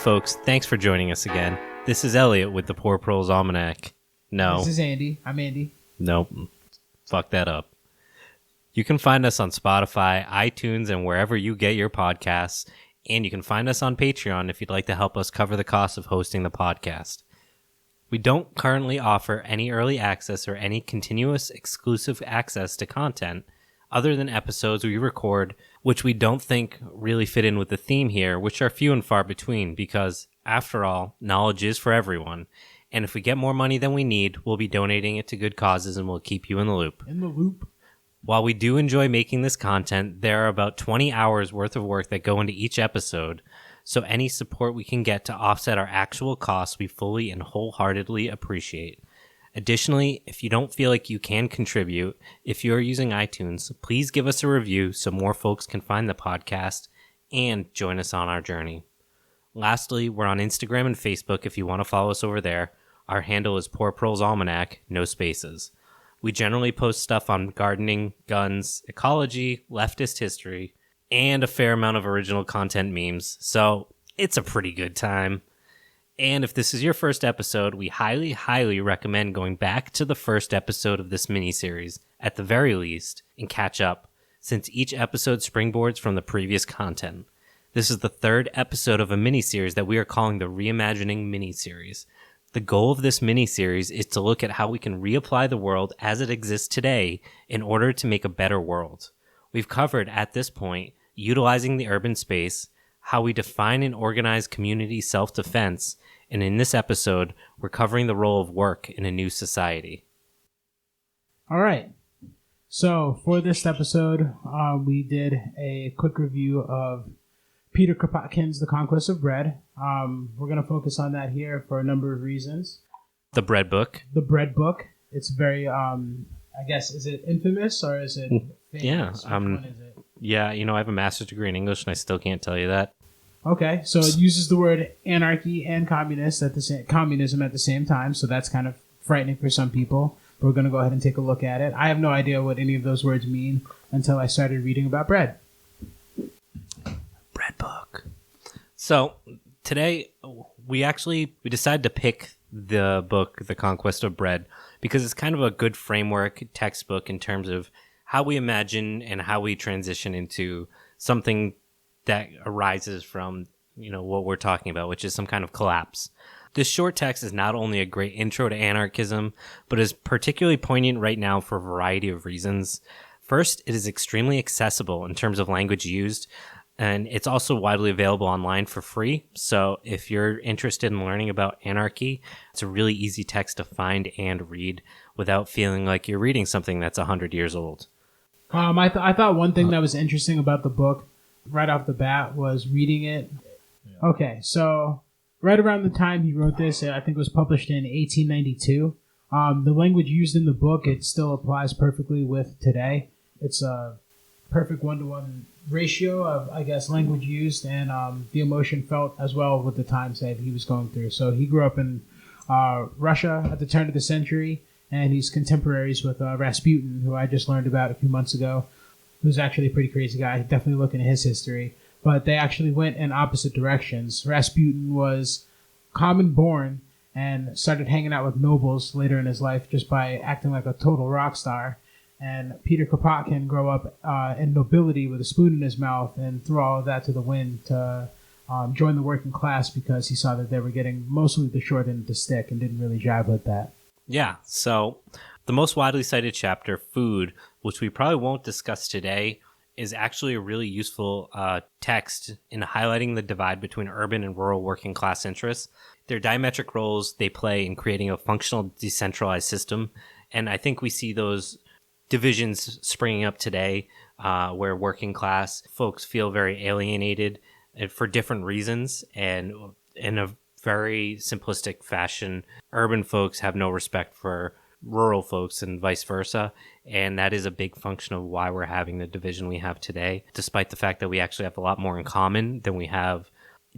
folks, thanks for joining us again. This is Elliot with the Poor Proles Almanac. No. This is Andy. I'm Andy. Nope. Fuck that up. You can find us on Spotify, iTunes, and wherever you get your podcasts. And you can find us on Patreon if you'd like to help us cover the cost of hosting the podcast. We don't currently offer any early access or any continuous exclusive access to content other than episodes we record, which we don't think really fit in with the theme here, which are few and far between because, after all, knowledge is for everyone. And if we get more money than we need, we'll be donating it to good causes and we'll keep you in the loop. While we do enjoy making this content, there are about 20 hours worth of work that go into each episode, so any support we can get to offset our actual costs we fully and wholeheartedly appreciate. Additionally, if you don't feel like you can contribute, if you are using iTunes, please give us a review so more folks can find the podcast and join us on our journey. Lastly, we're on Instagram and Facebook if you want to follow us over there. Our handle is Poor Proles Almanac, no spaces. We generally post stuff on gardening, guns, ecology, leftist history, and a fair amount of original content memes, so it's a pretty good time. And if this is your first episode, we highly, highly recommend going back to the first episode of this miniseries, at the very least, and catch up, since each episode springboards from the previous content. This is the third episode of a miniseries that we are calling the ReImagining miniseries. The goal of this miniseries is to look at how we can reapply the world as it exists today in order to make a better world. We've covered, at this point, utilizing the urban space, how we define and organize community self-defense, and in this episode, we're covering the role of work in a new society. All right. So for this episode, we did a quick review of Peter Kropotkin's The Conquest of Bread. We're going to focus on that here for a number of reasons. The Bread Book. The Bread Book. It's very, I guess, is it infamous or is it famous? Yeah. Which one is it? Yeah, I have a master's degree in English and I still can't tell you that. Okay, so it uses the word anarchy and communism at the same time, so that's kind of frightening for some people. We're going to go ahead and take a look at it. I have no idea what any of those words mean until I started reading about bread. Bread Book. So today we decided to pick the book, The Conquest of Bread, because it's kind of a good framework textbook in terms of how we imagine and how we transition into something that arises from, what we're talking about, which is some kind of collapse. This short text is not only a great intro to anarchism, but is particularly poignant right now for a variety of reasons. First, it is extremely accessible in terms of language used, and it's also widely available online for free. So if you're interested in learning about anarchy, it's a really easy text to find and read without feeling like you're reading something that's 100 years old. I thought one thing that was interesting about the book right off the bat was reading it. Yeah. Okay, so right around the time he wrote this, I think it was published in 1892. The language used in the book, it still applies perfectly with today. It's a perfect one-to-one ratio of, I guess, language used and the emotion felt as well with the times that he was going through. So he grew up in Russia at the turn of the century, and he's contemporaries with Rasputin, who I just learned about a few months ago, who's actually a pretty crazy guy. Definitely look into his history. But they actually went in opposite directions. Rasputin was common born and started hanging out with nobles later in his life just by acting like a total rock star. And Peter Kropotkin grew up in nobility with a spoon in his mouth and threw all of that to the wind to join the working class because he saw that they were getting mostly the short end of the stick and didn't really jive with that. Yeah, so the most widely cited chapter, Food, which we probably won't discuss today, is actually a really useful text in highlighting the divide between urban and rural working class interests. Their diametric roles they play in creating a functional decentralized system. And I think we see those divisions springing up today where working class folks feel very alienated for different reasons. And in a very simplistic fashion, urban folks have no respect for rural folks and vice versa. And that is a big function of why we're having the division we have today, despite the fact that we actually have a lot more in common than we have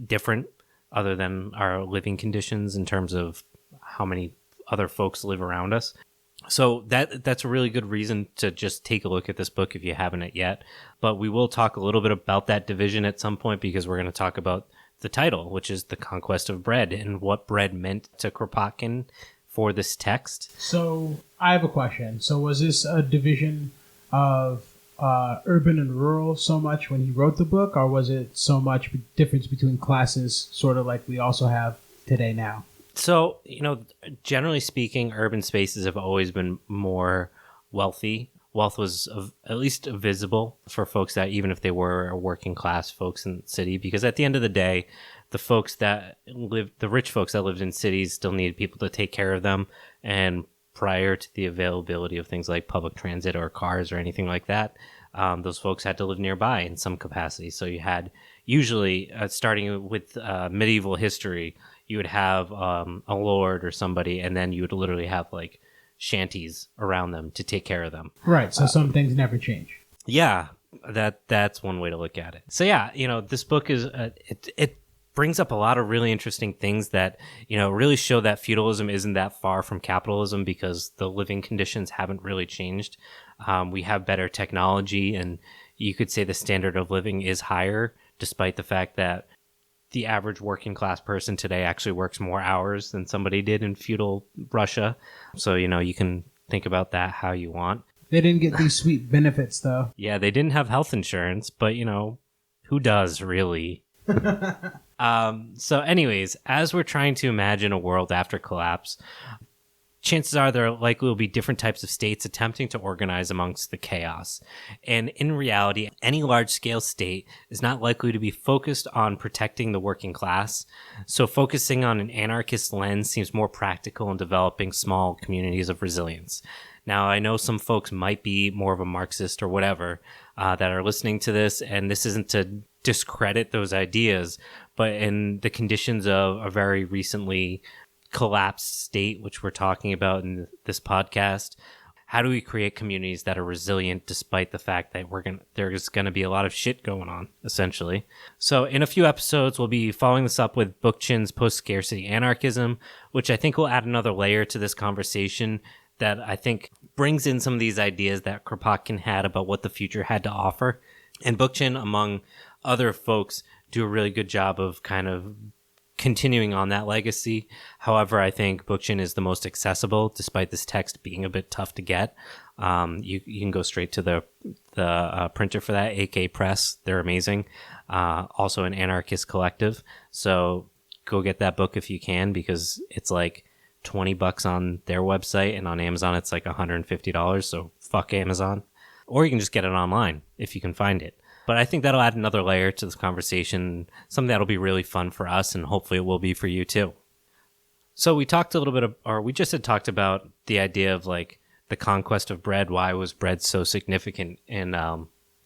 different, other than our living conditions in terms of how many other folks live around us. So that's a really good reason to just take a look at this book if you haven't it yet. But we will talk a little bit about that division at some point because we're going to talk about the title, which is The Conquest of Bread, and what bread meant to Kropotkin for this text. So I have a question. So was this a division of urban and rural so much when he wrote the book, or was it so much difference between classes, sort of like we also have today now? So, generally speaking, urban spaces have always been more wealthy. Wealth was at least visible for folks that, even if they were working class folks in the city, because at the end of the day, the rich folks that lived in cities still needed people to take care of them. And prior to the availability of things like public transit or cars or anything like that, those folks had to live nearby in some capacity. So you had usually, starting with medieval history, you would have a lord or somebody, and then you would literally have like shanties around them to take care of them. Right. So some things never change. Yeah, that's one way to look at it. So yeah, this book is it brings up a lot of really interesting things that really show that feudalism isn't that far from capitalism, because the living conditions haven't really changed. We have better technology, and you could say the standard of living is higher, despite the fact that the average working class person today actually works more hours than somebody did in feudal Russia. So, you can think about that how you want. They didn't get these sweet benefits, though. Yeah, they didn't have health insurance, but, who does really? So anyways, as we're trying to imagine a world after collapse, chances are there likely will be different types of states attempting to organize amongst the chaos. And in reality, any large-scale state is not likely to be focused on protecting the working class. So focusing on an anarchist lens seems more practical in developing small communities of resilience. Now, I know some folks might be more of a Marxist or whatever that are listening to this, and this isn't to discredit those ideas, but in the conditions of a very recently collapsed state, which we're talking about in this podcast, how do we create communities that are resilient despite the fact that there's going to be a lot of shit going on, essentially? So in a few episodes, we'll be following this up with Bookchin's post-scarcity anarchism, which I think will add another layer to this conversation that I think brings in some of these ideas that Kropotkin had about what the future had to offer. And Bookchin, among other folks, do a really good job of kind of continuing on that legacy. However, I think Bookchin is the most accessible, despite this text being a bit tough to get. You can go straight to the printer for that, AK Press. They're amazing. Also an anarchist collective. So go get that book if you can, because it's like $20 on their website, and on Amazon it's like $150. So fuck Amazon. Or you can just get it online if you can find it. But I think that'll add another layer to this conversation, something that'll be really fun for us, and hopefully it will be for you too. So we talked a little bit we just had talked about the idea of like the conquest of bread. Why was bread so significant? And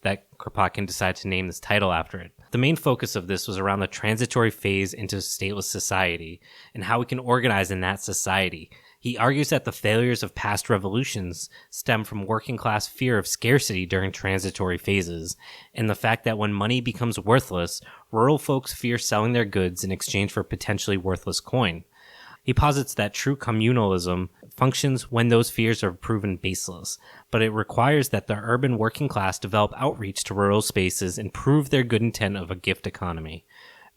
that Kropotkin decided to name this title after it. The main focus of this was around the transitory phase into stateless society and how we can organize in that society. He argues that the failures of past revolutions stem from working class fear of scarcity during transitory phases, and the fact that when money becomes worthless, rural folks fear selling their goods in exchange for potentially worthless coin. He posits that true communalism functions when those fears are proven baseless, but it requires that the urban working class develop outreach to rural spaces and prove their good intent of a gift economy.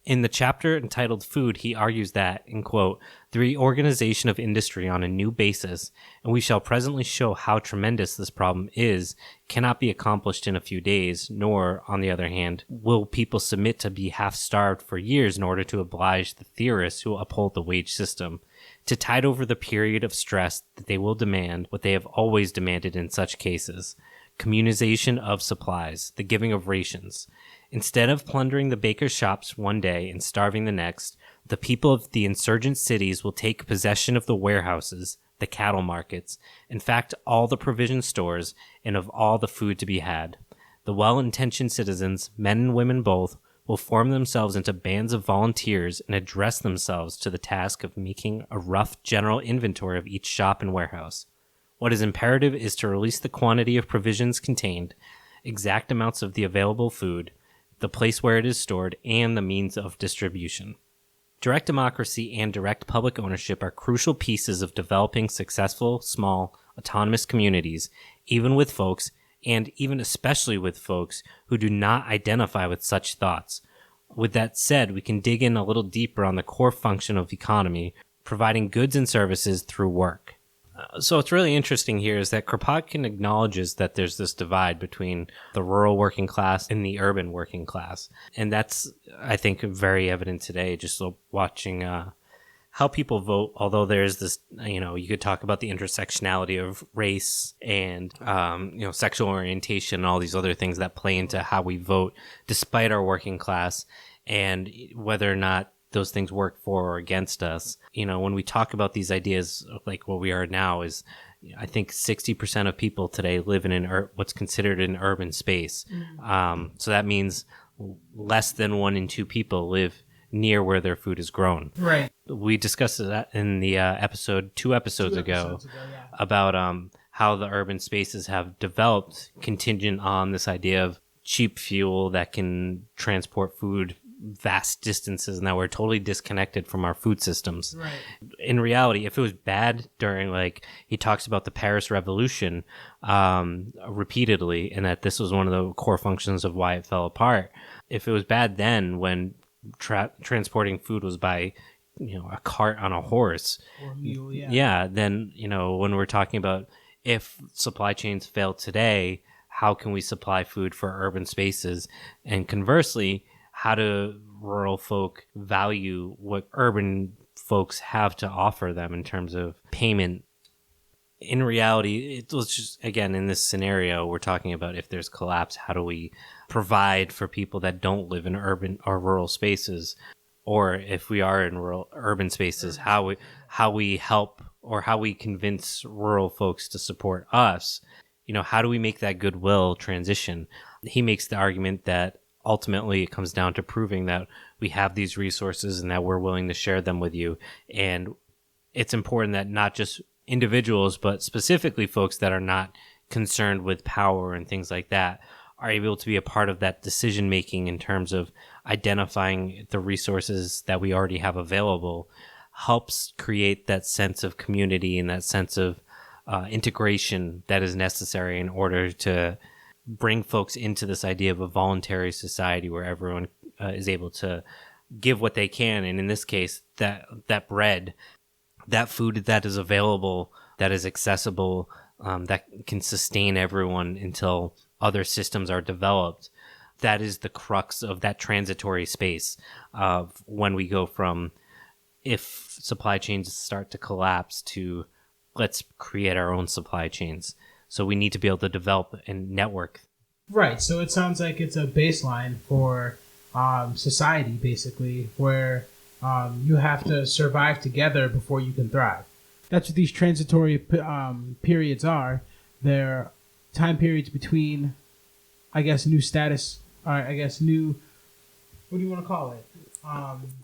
In the chapter entitled Food, he argues that, in quote, the reorganization of industry on a new basis, and we shall presently show how tremendous this problem is, cannot be accomplished in a few days, nor, on the other hand, will people submit to be half-starved for years in order to oblige the theorists who uphold the wage system to tide over the period of stress that they will demand what they have always demanded in such cases: communization of supplies, the giving of rations. Instead of plundering the bakers' shops one day and starving the next, the people of the insurgent cities will take possession of the warehouses, the cattle markets, in fact, all the provision stores, and of all the food to be had. The well-intentioned citizens, men and women both, will form themselves into bands of volunteers and address themselves to the task of making a rough general inventory of each shop and warehouse. What is imperative is to release the quantity of provisions contained, exact amounts of the available food, the place where it is stored, and the means of distribution. Direct democracy and direct public ownership are crucial pieces of developing successful, small, autonomous communities, even with folks, and even especially with folks who do not identify with such thoughts. With that said, we can dig in a little deeper on the core function of economy, providing goods and services through work. So what's really interesting here is that Kropotkin acknowledges that there's this divide between the rural working class and the urban working class. And that's, I think, very evident today, just watching how people vote. Although there's this, you could talk about the intersectionality of race and, sexual orientation and all these other things that play into how we vote despite our working class, and whether or not those things work for or against us. When we talk about these ideas, like what we are now is, I think 60% of people today live in what's considered an urban space. So that means less than 1 in 2 people live near where their food is grown. Right. We discussed that in the episode 2 episodes ago, yeah. about how the urban spaces have developed contingent on this idea of cheap fuel that can transport food vast distances, and that we're totally disconnected from our food systems. Right. In reality, if it was bad during, he talks about the Paris Revolution repeatedly, and that this was one of the core functions of why it fell apart. If it was bad then, when transporting food was by a cart on a horse or a mule, then when we're talking about if supply chains fail today, how can we supply food for urban spaces? And conversely, how do rural folk value what urban folks have to offer them in terms of payment? In reality, it was just, again, in this scenario, we're talking about if there's collapse, how do we provide for people that don't live in urban or rural spaces? Or if we are in urban spaces, how we help, or how we convince rural folks to support us? How do we make that goodwill transition? He makes the argument that ultimately it comes down to proving that we have these resources and that we're willing to share them with you. And it's important that not just individuals, but specifically folks that are not concerned with power and things like that, are able to be a part of that decision making in terms of identifying the resources that we already have available, helps create that sense of community and that sense of integration that is necessary in order to bring folks into this idea of a voluntary society where everyone is able to give what they can. And in this case, that bread, that food that is available, that is accessible, that can sustain everyone until other systems are developed. That is the crux of that transitory space of when we go from, if supply chains start to collapse, to let's create our own supply chains. So we need to be able to develop a network. Right. So it sounds like it's a baseline for society, basically, where you have to survive together before you can thrive. That's what these transitory periods are. They're time periods between, new status, or new, what do you want to call it?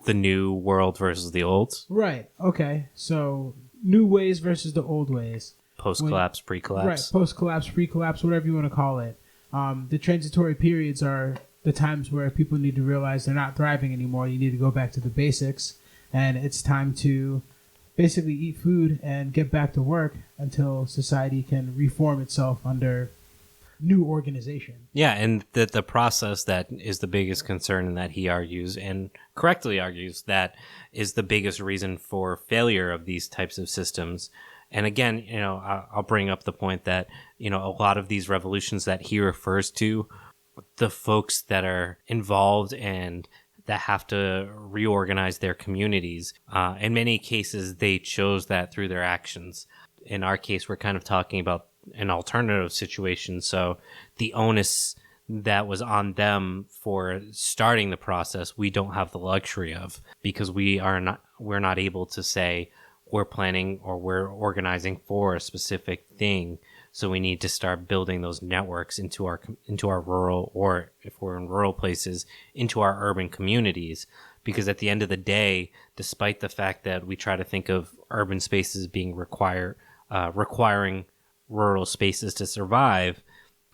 The new world versus the old. Right. Okay. So new ways versus the old ways. Post-collapse, pre-collapse. Right. Post-collapse, pre-collapse, whatever you want to call it. The transitory periods are the times where people need to realize they're not thriving anymore. You need to go back to the basics, and it's time to basically eat food and get back to work until society can reform itself under new organization. Yeah, and the process that is the biggest concern, and that he argues, and correctly argues, that is the biggest reason for failure of these types of systems. And again, I'll bring up the point that, a lot of these revolutions that he refers to, the folks that are involved and that have to reorganize their communities, in many cases, they chose that through their actions. In our case, we're kind of talking about an alternative situation. So the onus that was on them for starting the process, we don't have the luxury of, because we're not able to say we're planning or we're organizing for a specific thing. So we need to start building those networks into our rural, or if we're in rural places, into our urban communities. Because at the end of the day, despite the fact that we try to think of urban spaces being requiring rural spaces to survive,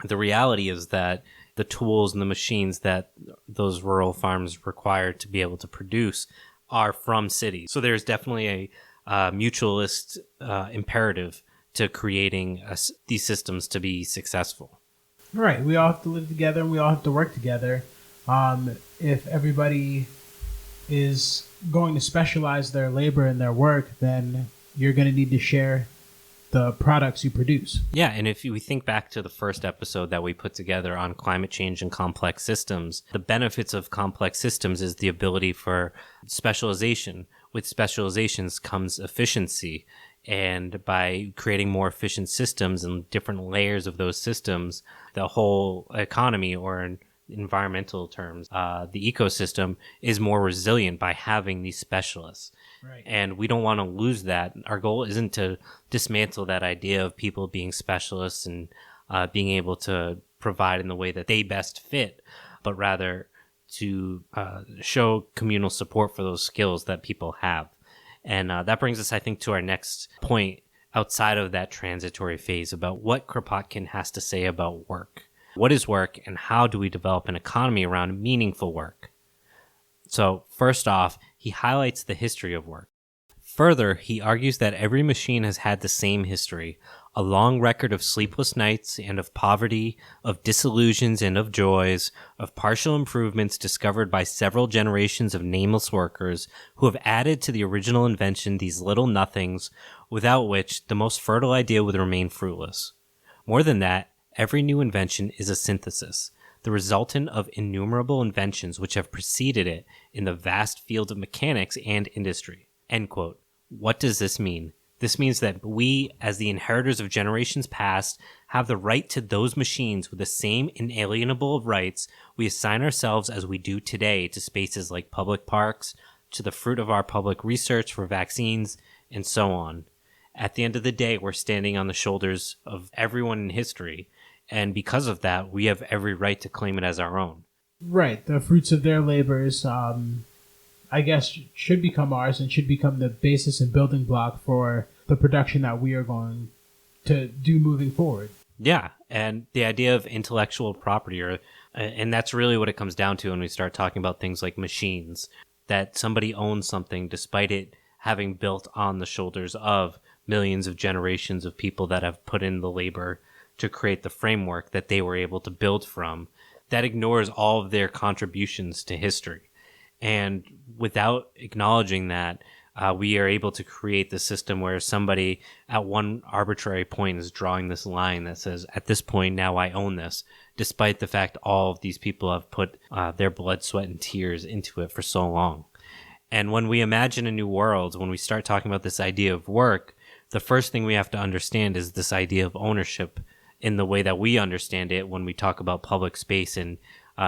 the reality is that the tools and the machines that those rural farms require to be able to produce are from cities. So there's definitely a mutualist imperative to creating these systems to be successful. Right. We all have to live together and we all have to work together. If everybody is going to specialize their labor and their work, then you're going to need to share the products you produce. Yeah, and if we think back to the first episode that we put together on climate change and complex systems, the benefits of complex systems is the ability for specialization. With specializations comes efficiency. And by creating more efficient systems and different layers of those systems, the whole economy, or in environmental terms, the ecosystem is more resilient by having these specialists. Right. And we don't want to lose that. Our goal isn't to dismantle that idea of people being specialists and being able to provide in the way that they best fit, but rather to show communal support for those skills that people have. And that brings us, I think, to our next point outside of that transitory phase about what Kropotkin has to say about work. What is work, and how do we develop an economy around meaningful work? So first off, he highlights the history of work. Further, he argues that every machine has had the same history, a long record of sleepless nights and of poverty, of disillusions and of joys, of partial improvements discovered by several generations of nameless workers who have added to the original invention these little nothings, without which the most fertile idea would remain fruitless. More than that, every new invention is a synthesis, the resultant of innumerable inventions which have preceded it in the vast field of mechanics and industry. End quote. What does this mean? This means that we, as the inheritors of generations past, have the right to those machines with the same inalienable rights we assign ourselves as we do today to spaces like public parks, to the fruit of our public research for vaccines, and so on. At the end of the day, we're standing on the shoulders of everyone in history, and because of that, we have every right to claim it as our own. Right. The fruits of their labors, I guess, should become ours and should become the basis and building block for the production that we are going to do moving forward. Yeah, and the idea of intellectual property, and that's really what it comes down to when we start talking about things like machines, that somebody owns something despite it having built on the shoulders of millions of generations of people that have put in the labor to create the framework that they were able to build from. That ignores all of their contributions to history. And without acknowledging that, we are able to create the system where somebody at one arbitrary point is drawing this line that says, at this point, now I own this, despite the fact all of these people have put their blood, sweat, and tears into it for so long. And when we imagine a new world, when we start talking about this idea of work, the first thing we have to understand is this idea of ownership in the way that we understand it when we talk about public space and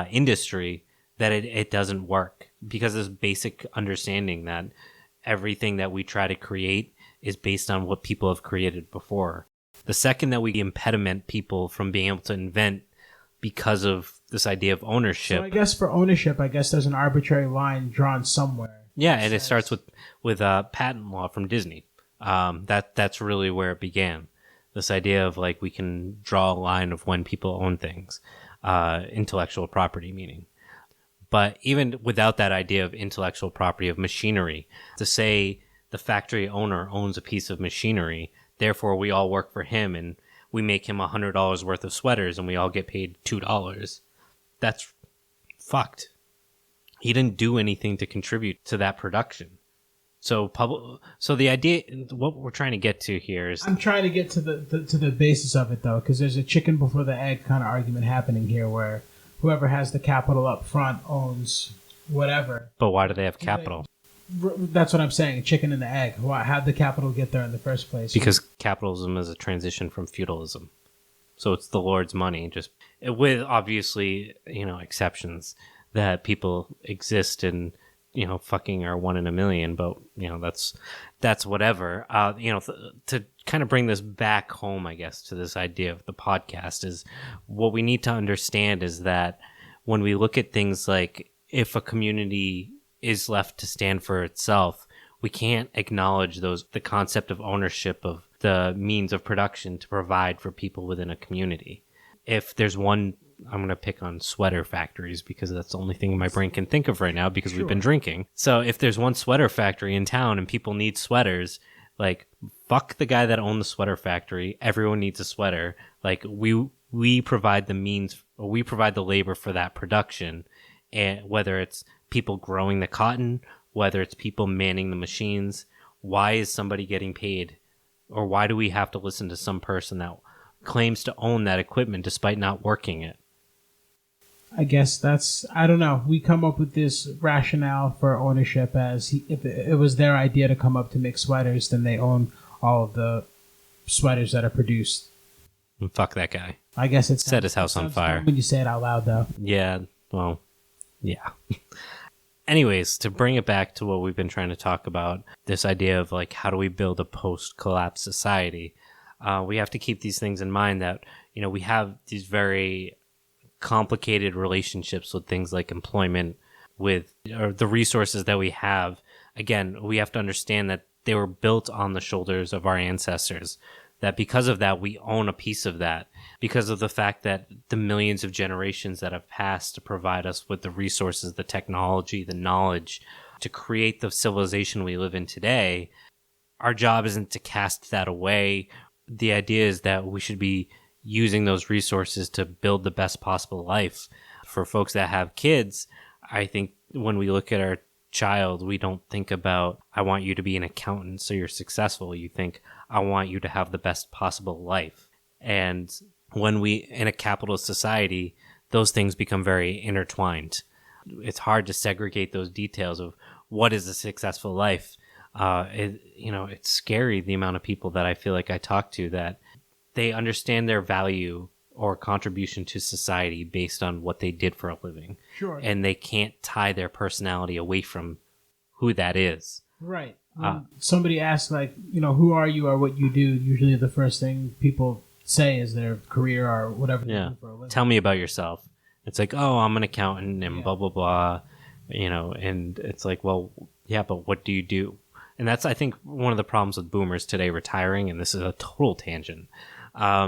industry, that it doesn't work. Because this basic understanding that everything that we try to create is based on what people have created before. The second that we impediment people from being able to invent because of this idea of ownership. So I guess for ownership, there's an arbitrary line drawn somewhere. Yeah, and it starts with patent law from Disney. That's really where it began. This idea of like we can draw a line of when people own things, intellectual property meaning. But even without that idea of intellectual property of machinery, to say the factory owner owns a piece of machinery, therefore we all work for him and we make him $100 worth of sweaters and we all get paid $2. That's fucked. He didn't do anything to contribute to that production. So the idea, what we're trying to get to here is, I'm trying to get to the basis of it though, because there's a chicken before the egg kind of argument happening here, where whoever has the capital up front owns whatever. But why do they have capital? That's what I'm saying. A chicken and the egg. How'd the capital get there in the first place? Because capitalism is a transition from feudalism. So it's the Lord's money, just with obviously, exceptions that people exist and, fucking are one in a million, but, that's whatever. To kind of bring this back home, I guess, to this idea of the podcast is what we need to understand is that when we look at things like if a community is left to stand for itself, we can't acknowledge the concept of ownership of the means of production to provide for people within a community. If there's one, I'm going to pick on sweater factories because that's the only thing my brain can think of right now because we've been drinking. So if there's one sweater factory in town and people need sweaters, like fuck the guy that owned the sweater factory. Everyone needs a sweater. Like we provide the means, or we provide the labor for that production. and whether it's people growing the cotton, whether it's people manning the machines. Why is somebody getting paid? Or why do we have to listen to some person that claims to own that equipment despite not working it? I guess I don't know. We come up with this rationale for ownership as if it was their idea to come up to make sweaters, then they own all of the sweaters that are produced. And fuck that guy. I guess it's set his house on fire. When you say it out loud, though. Yeah, well, yeah. Anyways, to bring it back to what we've been trying to talk about, this idea of like, how do we build a post-collapse society? We have to keep these things in mind that, you know, we have these very complicated relationships with things like employment, with or the resources that we have. Again, we have to understand that they were built on the shoulders of our ancestors, that because of that, we own a piece of that, because of the fact that the millions of generations that have passed to provide us with the resources, the technology, the knowledge to create the civilization we live in today. Our job isn't to cast that away. The idea is that we should be using those resources to build the best possible life. For folks that have kids, I think when we look at our child, we don't think about, I want you to be an accountant so you're successful. You think, I want you to have the best possible life. And when we, in a capitalist society, those things become very intertwined. It's hard to segregate those details of what is a successful life. It's scary, the amount of people that I feel like I talk to that they understand their value or contribution to society based on what they did for a living. Sure. And they can't tie their personality away from who that is. Right. Somebody asks, like, who are you or what you do? Usually the first thing people say is their career or whatever they do for a living. Tell me about yourself. It's like, oh, I'm an accountant and blah, blah, blah. And it's like, well, yeah, but what do you do? And that's, I think, one of the problems with boomers today retiring, and this is a total tangent,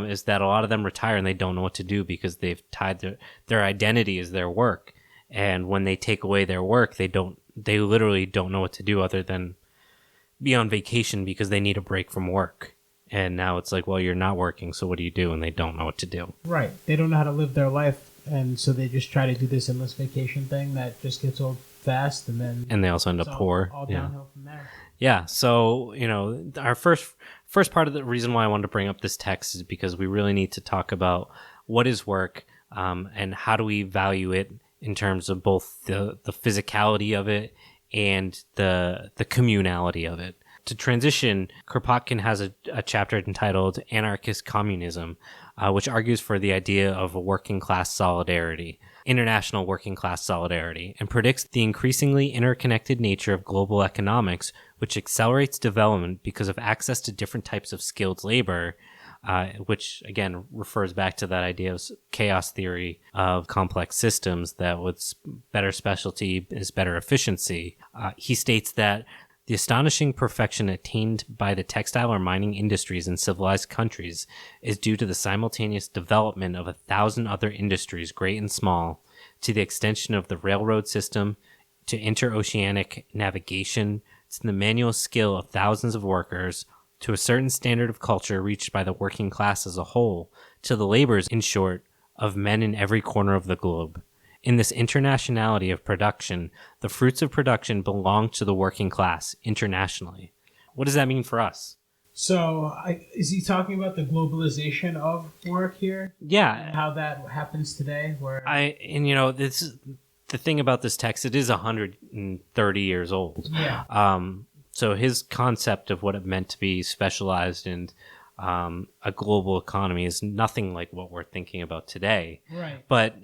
is that a lot of them retire and they don't know what to do because they've tied their identity is their work. And when they take away their work, they literally don't know what to do other than be on vacation because they need a break from work. And now it's like, well, you're not working, so what do you do? And they don't know what to do. Right. They don't know how to live their life, and so they just try to do this endless vacation thing that just gets old fast, and they also end up poor. All downhill from there. Yeah. So, our first part of the reason why I wanted to bring up this text is because we really need to talk about what is work, and how do we value it in terms of both the physicality of it and the communality of it. To transition, Kropotkin has a chapter entitled Anarchist Communism, which argues for the idea of a working class solidarity, international working class solidarity, and predicts the increasingly interconnected nature of global economics, which accelerates development because of access to different types of skilled labor, which again refers back to that idea of chaos theory of complex systems, that with better specialty is better efficiency. He states that the astonishing perfection attained by the textile or mining industries in civilized countries is due to the simultaneous development of 1,000 other industries, great and small, to the extension of the railroad system, to interoceanic navigation, to the manual skill of thousands of workers, to a certain standard of culture reached by the working class as a whole, to the labors, in short, of men in every corner of the globe. In this internationality of production, the fruits of production belong to the working class internationally. What does that mean for us? So, is he talking about the globalization of work here? Yeah. And how that happens today? This is the thing about this text. It is 130 years old. Yeah. So his concept of what it meant to be specialized in a global economy is nothing like what we're thinking about today. Right. But,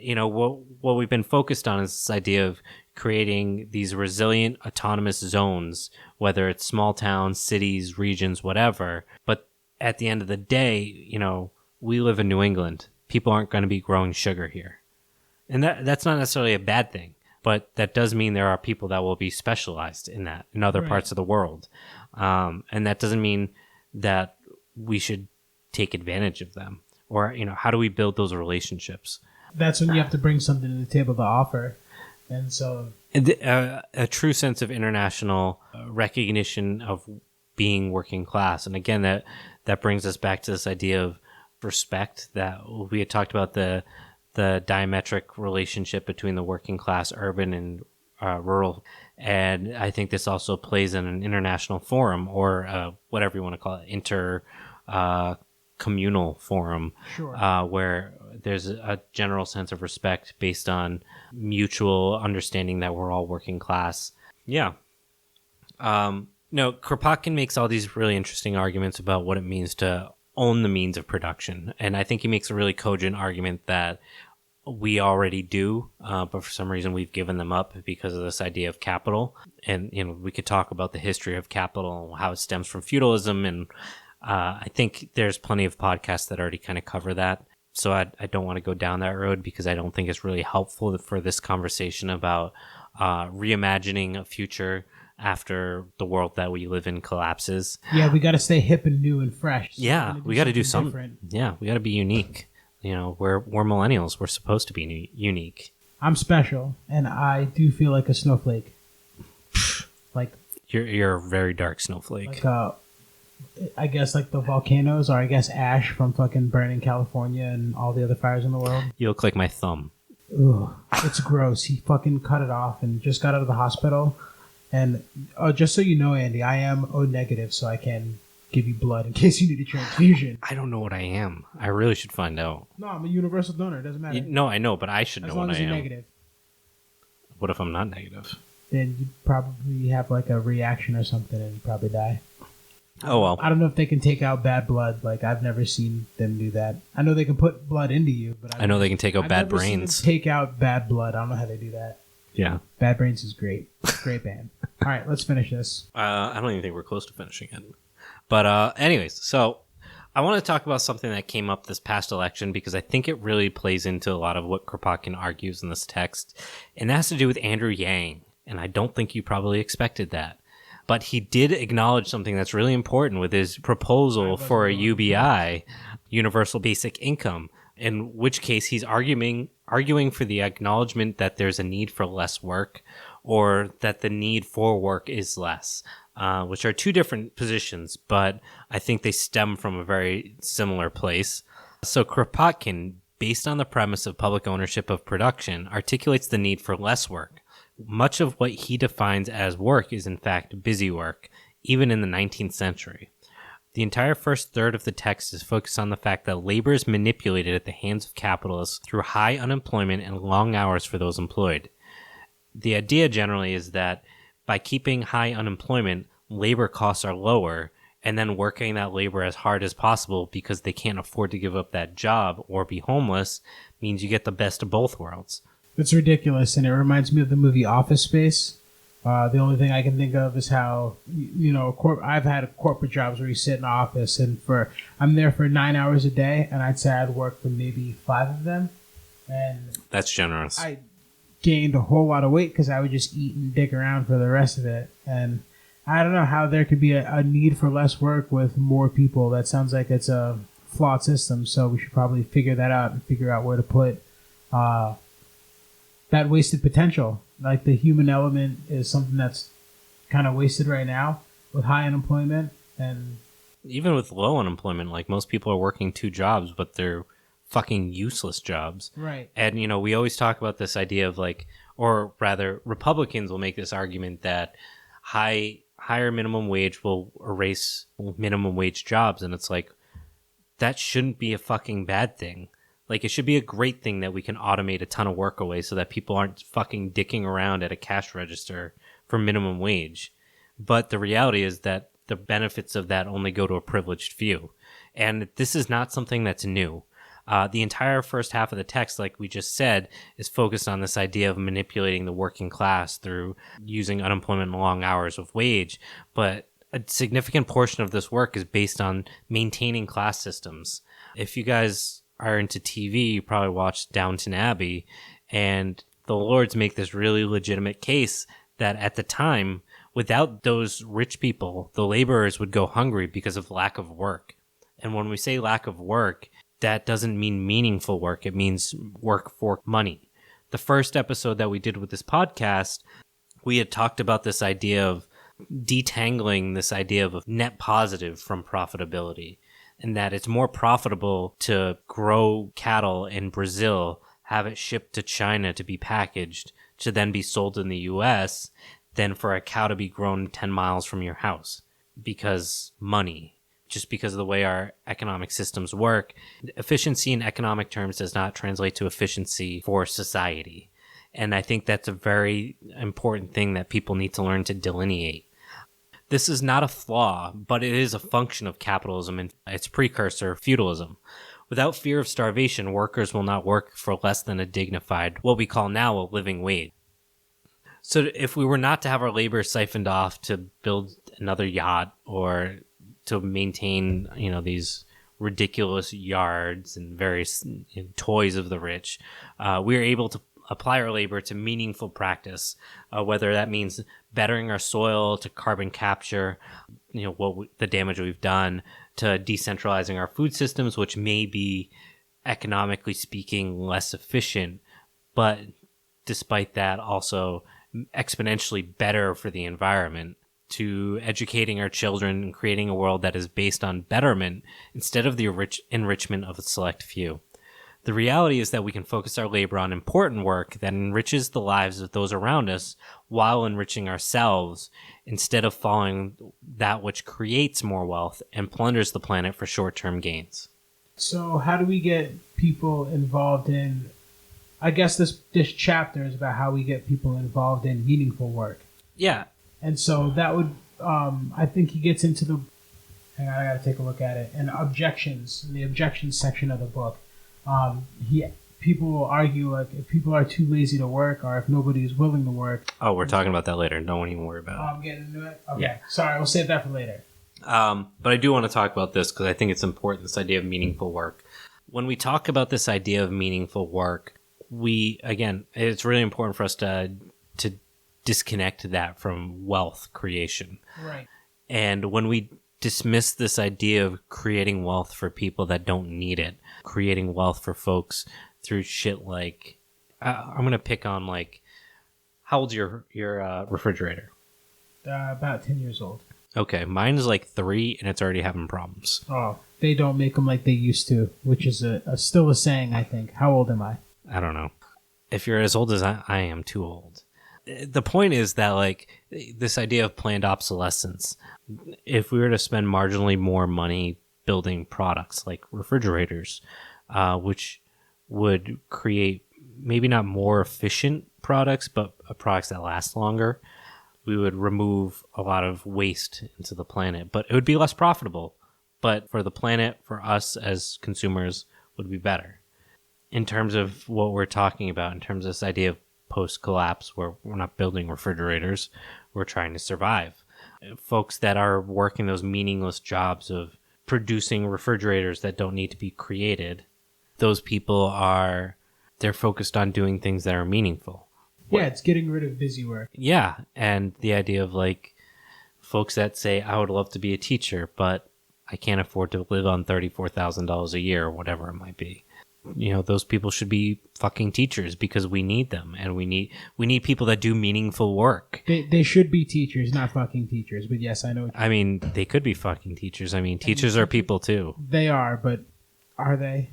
what we've been focused on is this idea of creating these resilient autonomous zones, whether it's small towns, cities, regions, whatever. But at the end of the day, we live in New England. People aren't going to be growing sugar here. And that's not necessarily a bad thing, but that does mean there are people that will be specialized in that in other parts of the world. And that doesn't mean that we should take advantage of them, or how do we build those relationships? That's when you have to bring something to the table to offer. And so a true sense of international recognition of being working class. And again, that brings us back to this idea of respect that we had talked about, the the diametric relationship between the working class, urban, and rural. And I think this also plays in an international forum, or whatever you want to call it, communal forum, Sure. where there's a general sense of respect based on mutual understanding that we're all working class. Yeah. Kropotkin makes all these really interesting arguments about what it means to own the means of production. And I think he makes a really cogent argument that we already do, but for some reason we've given them up because of this idea of capital. And, we could talk about the history of capital, how it stems from feudalism. And I think there's plenty of podcasts that already kind of cover that. So I don't want to go down that road because I don't think it's really helpful for this conversation about reimagining a future after the world that we live in collapses. Yeah, we got to stay hip and new and fresh. So yeah, we got to do something different. Yeah, we got to be unique. We're millennials. We're supposed to be unique. I'm special, and I do feel like a snowflake. Like you're a very dark snowflake. Like I guess like the volcanoes, or I guess ash from fucking burning California and all the other fires in the world. You look like my thumb. Ugh, it's gross. He fucking cut it off and just got out of the hospital. And just so you know, Andy, I am O negative, so I can give you blood in case you need a transfusion. I don't know what I am. I really should find out. No, I'm a universal donor. It doesn't matter. No, I know, but I should know what I am. As long as you're negative. What if I'm not negative? Then you'd probably have like a reaction or something and you'd probably die. Oh, well. I don't know if they can take out bad blood. Like, I've never seen them do that. I know they can put blood into you, but I know they can take out bad brains. I've never seen them take out bad blood. I don't know how they do that. Yeah. Bad Brains is great. Great band. All right, let's finish this. I don't even think we're close to finishing it. But anyways, so I want to talk about something that came up this past election because I think it really plays into a lot of what Kropotkin argues in this text. And that has to do with Andrew Yang. And I don't think you probably expected that. But he did acknowledge something that's really important with his proposal for a UBI, Universal Basic Income, in which case he's arguing for the acknowledgement that there's a need for less work or that the need for work is less, which are two different positions, but I think they stem from a very similar place. So Kropotkin, based on the premise of public ownership of production, articulates the need for less work. Much of what he defines as work is in fact busy work, even in the 19th century. The entire first third of the text is focused on the fact that labor is manipulated at the hands of capitalists through high unemployment and long hours for those employed. The idea generally is that by keeping high unemployment, labor costs are lower, and then working that labor as hard as possible because they can't afford to give up that job or be homeless means you get the best of both worlds. It's ridiculous, and it reminds me of the movie Office Space. The only thing I can think of is how, I've had corporate jobs where you sit in an office, and I'm there for 9 hours a day, and I'd say I'd work for maybe 5 of them. And that's generous. I gained a whole lot of weight because I would just eat and dick around for the rest of it. And I don't know how there could be a need for less work with more people. That sounds like it's a flawed system, so we should probably figure that out and figure out where to put that wasted potential. Like the human element is something that's kind of wasted right now with high unemployment. And even with low unemployment, like most people are working 2 jobs, but they're fucking useless jobs. Right. And, we always talk about this idea of or rather Republicans will make this argument that higher minimum wage will erase minimum wage jobs. And it's like, that shouldn't be a fucking bad thing. Like, it should be a great thing that we can automate a ton of work away so that people aren't fucking dicking around at a cash register for minimum wage. But the reality is that the benefits of that only go to a privileged few. And this is not something that's new. The entire first half of the text, like we just said, is focused on this idea of manipulating the working class through using unemployment and long hours of wage. But a significant portion of this work is based on maintaining class systems. If you guys are into TV, you probably watched Downton Abbey, and the Lords make this really legitimate case that at the time, without those rich people, the laborers would go hungry because of lack of work. And when we say lack of work, that doesn't mean meaningful work. It means work for money. The first episode that we did with this podcast, we had talked about this idea of detangling this idea of net positive from profitability, and that it's more profitable to grow cattle in Brazil, have it shipped to China to be packaged to then be sold in the US than for a cow to be grown 10 miles from your house. Because money, just because of the way our economic systems work, efficiency in economic terms does not translate to efficiency for society. And I think that's a very important thing that people need to learn to delineate. This is not a flaw, but it is a function of capitalism and its precursor, feudalism. Without fear of starvation, workers will not work for less than a dignified, what we call now a living wage. So if we were not to have our labor siphoned off to build another yacht or to maintain, these ridiculous yards and various toys of the rich, we are able to apply our labor to meaningful practice, whether that means bettering our soil to carbon capture, the damage we've done, to decentralizing our food systems, which may be economically speaking less efficient, but despite that also exponentially better for the environment, to educating our children and creating a world that is based on betterment instead of the enrichment of a select few. The reality is that we can focus our labor on important work that enriches the lives of those around us while enriching ourselves, instead of following that which creates more wealth and plunders the planet for short-term gains. So how do we get people involved in, I guess this chapter is about how we get people involved in meaningful work. Yeah. And so that would, I think he gets into the, hang on, I gotta take a look at it, and objections, in the objections section of the book. People will argue, like, if people are too lazy to work or if nobody is willing to work. Oh, we're talking about that later. Don't even worry about it. I'm getting into it? Okay. Yeah. Sorry, we'll save that for later. But I do want to talk about this because I think it's important, this idea of meaningful work. When we talk about this idea of meaningful work, it's really important for us to disconnect that from wealth creation. Right. And when we dismiss this idea of creating wealth for people that don't need it, creating wealth for folks through shit like, I'm going to pick on, like, how old's your refrigerator? About 10 years old. Okay, mine is like 3 and it's already having problems. Oh, they don't make them like they used to, which is still a saying, I think. How old am I? I don't know. If you're as old as I am, too old. The point is that, like, this idea of planned obsolescence, if we were to spend marginally more money building products like refrigerators, which would create maybe not more efficient products, but products that last longer, we would remove a lot of waste into the planet. But it would be less profitable. But for the planet, for us as consumers, would be better. In terms of what we're talking about, in terms of this idea of post-collapse, where we're not building refrigerators, we're trying to survive. Folks that are working those meaningless jobs of producing refrigerators that don't need to be created, those people they're focused on doing things that are meaningful. Yeah, it's getting rid of busy work. Yeah, and the idea of, like, folks that say, I would love to be a teacher, but I can't afford to live on $34,000 a year or whatever it might be. Those people should be fucking teachers because we need them, and we need people that do meaningful work. They should be teachers, not fucking teachers. But yes, I know. I mean, they could be fucking teachers. I mean, teachers are people too. They are, but are they?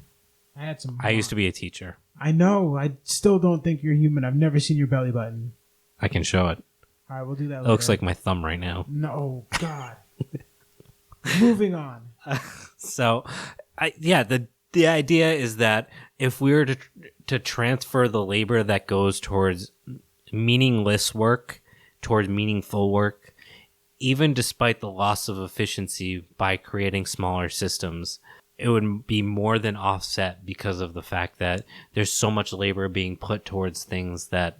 I used to be a teacher. I know. I still don't think you're human. I've never seen your belly button. I can show it. All right, we'll do that later. It looks like my thumb right now. No, God. Moving on. So, the idea is that if we were to transfer the labor that goes towards meaningless work towards meaningful work, even despite the loss of efficiency by creating smaller systems, it would be more than offset because of the fact that there's so much labor being put towards things that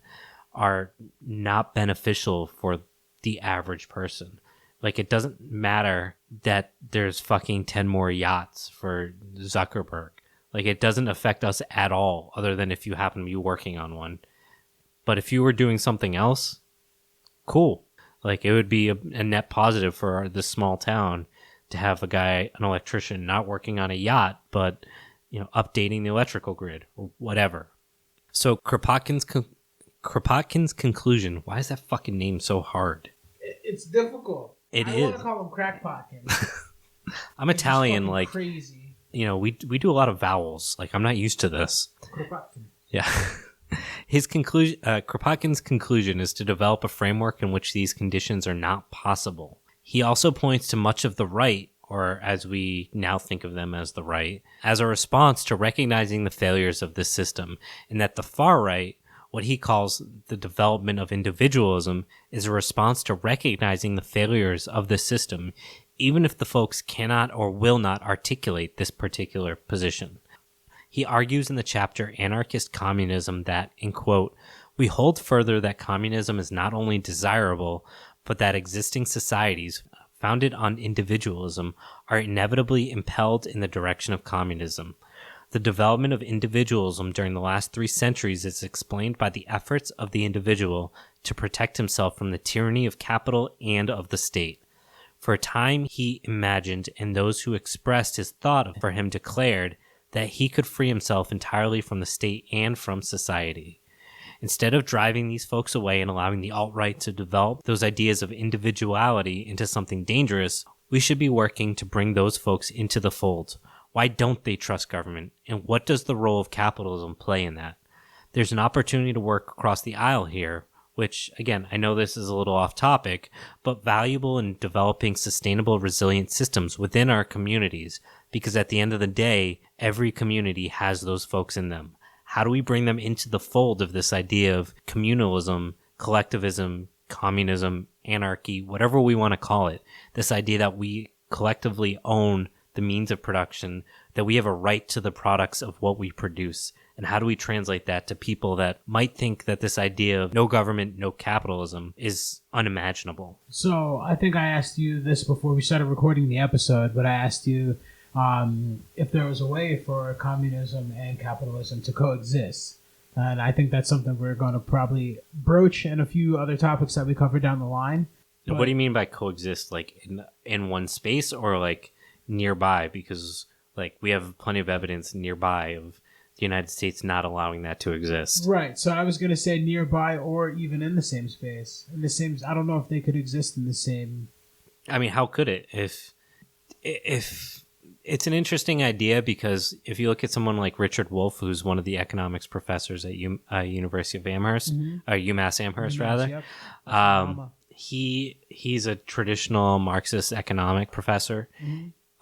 are not beneficial for the average person. Like, it doesn't matter that there's fucking 10 more yachts for Zuckerberg. Like, it doesn't affect us at all, other than if you happen to be working on one. But if you were doing something else, cool. Like, it would be a net positive for this small town to have an electrician, not working on a yacht, but, updating the electrical grid or whatever. So Kropotkin's conclusion, why is that fucking name so hard? It's difficult. I want to call him Crackpotkin. I'm Italian, like, crazy. We do a lot of vowels. Like, I'm not used to this. Kropotkin. Yeah. His conclusion, Kropotkin's conclusion is to develop a framework in which these conditions are not possible. He also points to much of the right, or as we now think of them as the right, as a response to recognizing the failures of this system, and that the far right, what he calls the development of individualism, is a response to recognizing the failures of the system, even if the folks cannot or will not articulate this particular position. He argues in the chapter Anarchist Communism that, in quote, we hold further that communism is not only desirable, but that existing societies founded on individualism are inevitably impelled in the direction of communism. The development of individualism during the last 3 centuries is explained by the efforts of the individual to protect himself from the tyranny of capital and of the state. For a time he imagined, and those who expressed his thought for him declared, that he could free himself entirely from the state and from society. Instead of driving these folks away and allowing the alt-right to develop those ideas of individuality into something dangerous, we should be working to bring those folks into the fold. Why don't they trust government? And what does the role of capitalism play in that? There's an opportunity to work across the aisle here, which, again, I know this is a little off topic, but valuable in developing sustainable, resilient systems within our communities, because at the end of the day, every community has those folks in them. How do we bring them into the fold of this idea of communalism, collectivism, communism, anarchy, whatever we want to call it, this idea that we collectively own the means of production, that we have a right to the products of what we produce? And how do we translate that to people that might think that this idea of no government, no capitalism is unimaginable? So I think I asked you this before we started recording the episode, but I asked you if there was a way for communism and capitalism to coexist. And I think that's something we're going to probably broach in a few other topics that we cover down the line. What do you mean by coexist? Like in one space or like nearby? Because like we have plenty of evidence nearby of the United States not allowing that to exist. Right. So I was going to say nearby or even in the same space. In the same, I don't know if they could exist in the same. I mean, how could it? If it's an interesting idea, because if you look at someone like Richard Wolff, who's one of the economics professors at University of Amherst, UMass Amherst, rather, yep. He's a traditional Marxist economic professor.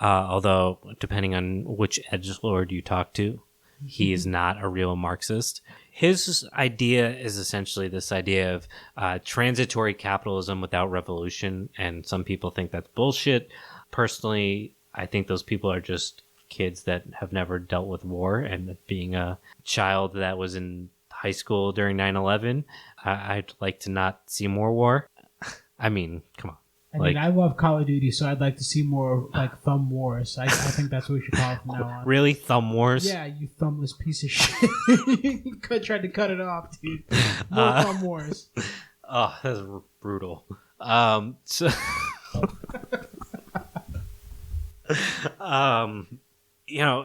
Although, depending on which edgelord you talk to, he is not a real Marxist. His idea is essentially this idea of transitory capitalism without revolution, and some people think that's bullshit. Personally, I think those people are just kids that have never dealt with war, and being a child that was in high school during 9/11, I'd like to not see more war. I mean, come on. I love Call of Duty, so I'd like to see more like thumb wars. I think that's what we should call it from now on. Really? Thumb wars? Yeah, you thumbless piece of shit. You tried to cut it off, dude. More thumb wars. Oh, that's brutal.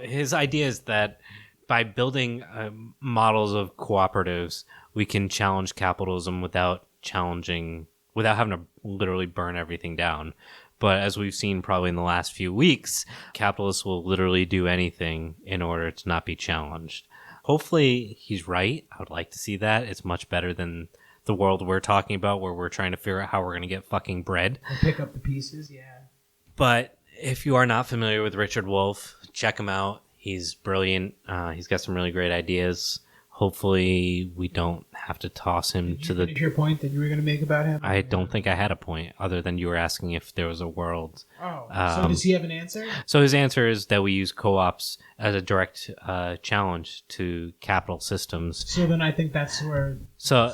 His idea is that by building models of cooperatives, we can challenge capitalism without having to literally burn everything down. But as we've seen probably in the last few weeks, capitalists will literally do anything in order to not be challenged. Hopefully he's right. I would like to see that. It's much better than the world we're talking about, where we're trying to figure out how we're going to get fucking bread. And pick up the pieces, yeah. But if you are not familiar with Richard Wolff, check him out. He's brilliant. He's got some really great ideas. Hopefully we don't have to toss him to the... Did you finish your point that you were going to make about him? I don't think I had a point, other than you were asking if there was a world. Oh, so does he have an answer? So his answer is that we use co-ops as a direct challenge to capital systems. So then I think that's where... So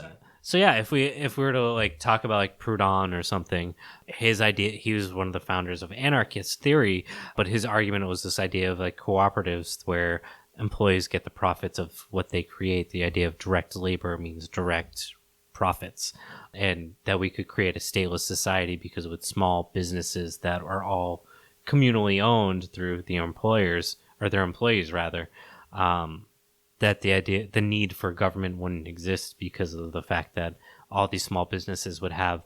yeah, if we were to like talk about like Proudhon or something, his idea, he was one of the founders of anarchist theory, but his argument was this idea of like cooperatives where employees get the profits of what they create. The idea of direct labor means direct profits, and that we could create a stateless society because with small businesses that are all communally owned through the employers, or their employees rather, that the need for government wouldn't exist because of the fact that all these small businesses would have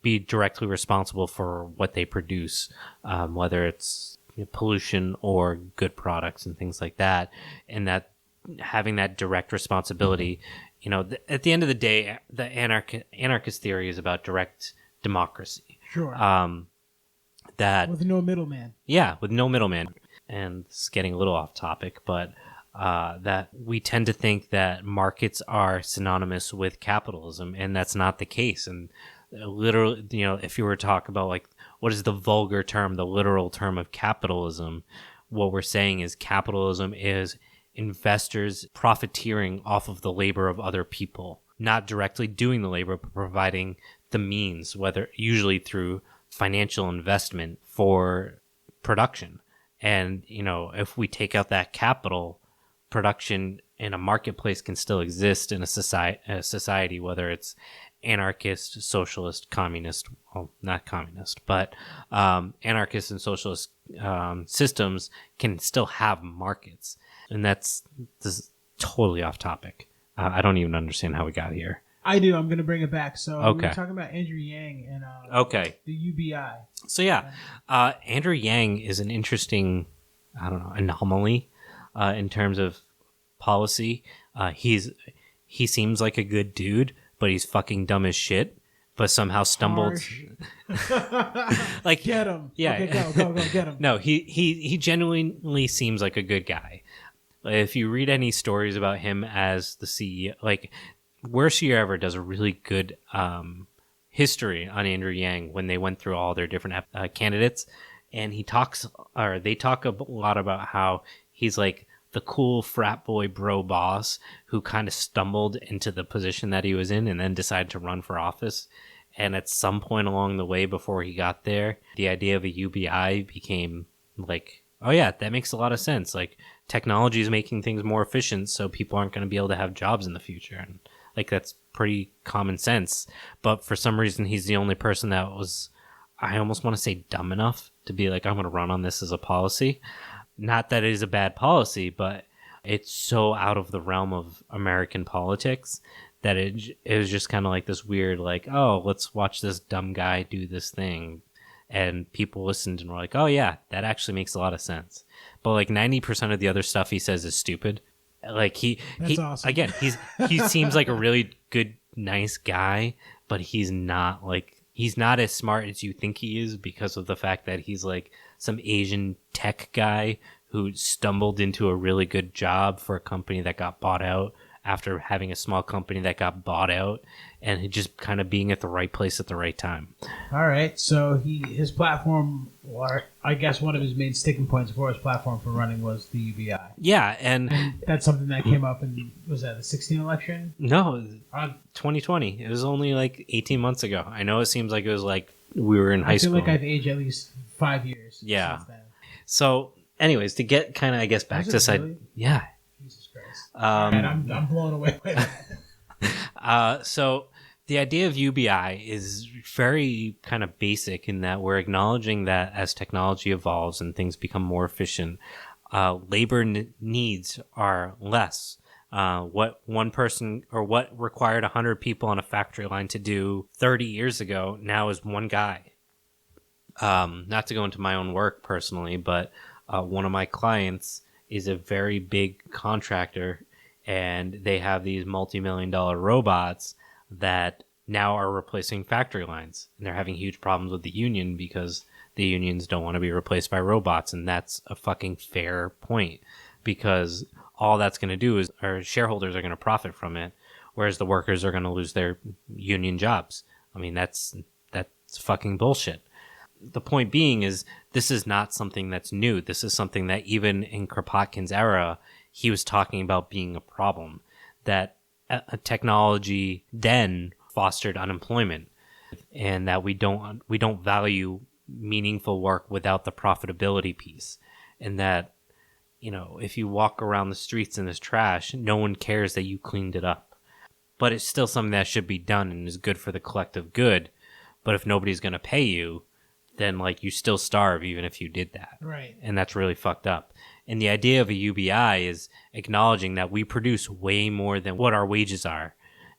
be directly responsible for what they produce, whether it's pollution or good products and things like that, and that having that direct responsibility. You know, at the end of the day, the anarchist theory is about direct democracy. Sure. That with no middleman. Yeah, with no middleman. And this is getting a little off topic, but that we tend to think that markets are synonymous with capitalism, and that's not the case. And literally, you know, if you were to talk about like what is the vulgar term, the literal term of capitalism, what we're saying is capitalism is investors profiteering off of the labor of other people, not directly doing the labor, but providing the means, whether usually through financial investment for production. And, you know, if we take out that capital, production in a marketplace can still exist in a society, whether it's anarchist, socialist, communist, well, not communist, but anarchist and socialist systems can still have markets. And this is totally off topic. I don't even understand how we got here. I do. I'm going to bring it back. So okay. We were talking about Andrew Yang and the UBI. So yeah, Andrew Yang is an interesting, I don't know, anomaly in terms of policy. He seems like a good dude, but he's fucking dumb as shit. But somehow stumbled. Like get him. Yeah. Okay, go get him. No, he genuinely seems like a good guy. If you read any stories about him as the CEO, like Worst Year Ever does a really good history on Andrew Yang when they went through all their different candidates, and they talk a lot about how he's like the cool frat boy bro boss who kind of stumbled into the position that he was in and then decided to run for office. And at some point along the way before he got there, the idea of a UBI became like, oh yeah, that makes a lot of sense. Like technology is making things more efficient, so people aren't going to be able to have jobs in the future. And like, that's pretty common sense. But for some reason, he's the only person that was, I almost want to say dumb enough to be like, I'm going to run on this as a policy. Not that it is a bad policy, but it's so out of the realm of American politics that it was just kind of like this weird, like, oh, let's watch this dumb guy do this thing. And people listened and were like, oh yeah, that actually makes a lot of sense. But like 90% of the other stuff he says is stupid. Like That's awesome. Again, he seems like a really good, nice guy, but he's not as smart as you think he is because of the fact that he's like some Asian tech guy who stumbled into a really good job for a company that got bought out after having a small company that got bought out, and just kind of being at the right place at the right time. All right. So his platform, or I guess one of his main sticking points for his platform for running was the UBI. Yeah, and that's something that came up in, was that the 2016 election? No, 2020. It was only like 18 months ago. I know it seems like it was like we were in high school. I feel like I've aged at least 5 years. Yeah. Since then. So, anyways, to get kind of, I guess, back to really? Yeah. Jesus Christ. Man, I'm blown away by that. So the idea of UBI is very kind of basic in that we're acknowledging that as technology evolves and things become more efficient, labor needs are less. What one person or what required 100 people on a factory line to do 30 years ago now is one guy. Not to go into my own work personally, but one of my clients is a very big contractor, and they have these multi-million-dollar robots that now are replacing factory lines. And they're having huge problems with the union because the unions don't want to be replaced by robots. And that's a fucking fair point, because all that's going to do is our shareholders are going to profit from it, whereas the workers are going to lose their union jobs. I mean, that's fucking bullshit. The point being is this is not something that's new. This is something that even in Kropotkin's era, he was talking about being a problem, that a technology then fostered unemployment, and that we don't value meaningful work without the profitability piece, and that, you know, if you walk around the streets in this trash, no one cares that you cleaned it up. But it's still something that should be done and is good for the collective good. But if nobody's going to pay you, then like you still starve even if you did that. Right. And that's really fucked up. And the idea of a UBI is acknowledging that we produce way more than what our wages are,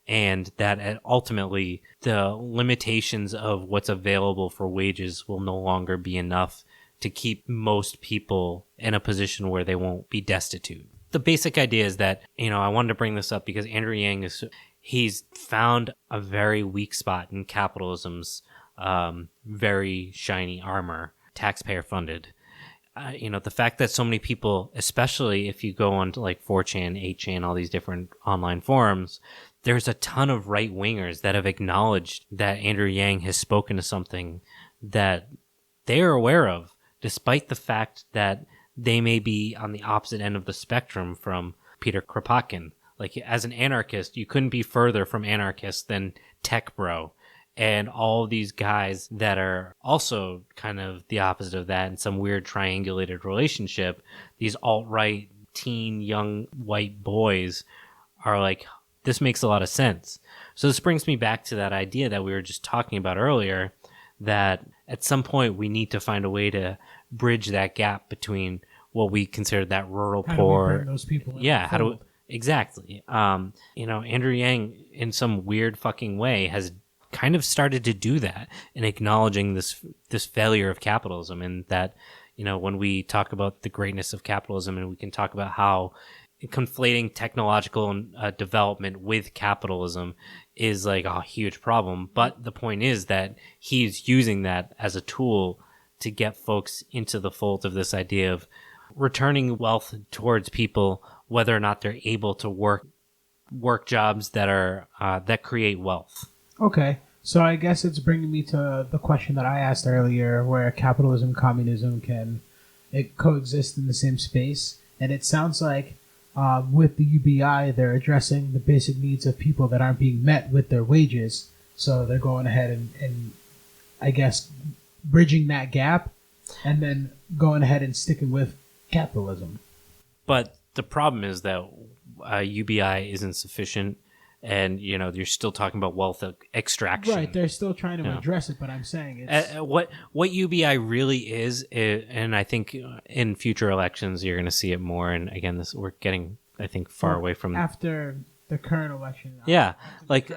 and that ultimately the limitations of what's available for wages will no longer be enough to keep most people in a position where they won't be destitute. the basic idea is that, I wanted to bring this up because Andrew Yang he's found a very weak spot in capitalism's very shiny armor, taxpayer funded. The fact that so many people, especially if you go on to like 4chan, 8chan, all these different online forums, there's a ton of right wingers that have acknowledged that Andrew Yang has spoken to something that they are aware of, despite the fact that they may be on the opposite end of the spectrum from Peter Kropotkin. Like, as an anarchist, you couldn't be further from anarchist than tech bro. And all these guys that are also kind of the opposite of that in some weird triangulated relationship, these alt-right teen young white boys are like, this makes a lot of sense. So this brings me back to that idea that we were just talking about earlier, that at some point we need to find a way to bridge that gap between what we consider that rural How poor. do we bring those people in Yeah, the fold? exactly. Andrew Yang, in some weird fucking way, has kind of started to do that in acknowledging this failure of capitalism, and that, when we talk about the greatness of capitalism, and we can talk about how conflating technological development with capitalism is like a huge problem. But the point is that he's using that as a tool to get folks into the fold of this idea of returning wealth towards people, whether or not they're able to work jobs that are that create wealth. Okay, so I guess it's bringing me to the question that I asked earlier, where capitalism and communism can coexist in the same space. And it sounds like with the UBI, they're addressing the basic needs of people that aren't being met with their wages. So they're going ahead and I guess, bridging that gap and then going ahead and sticking with capitalism. But the problem is that UBI isn't sufficient. And, you're still talking about wealth extraction. Right, they're still trying to address it, but I'm saying it's... What UBI really is, and I think in future elections you're going to see it more, and again, we're getting, I think, far away from... After the current election. Yeah, like,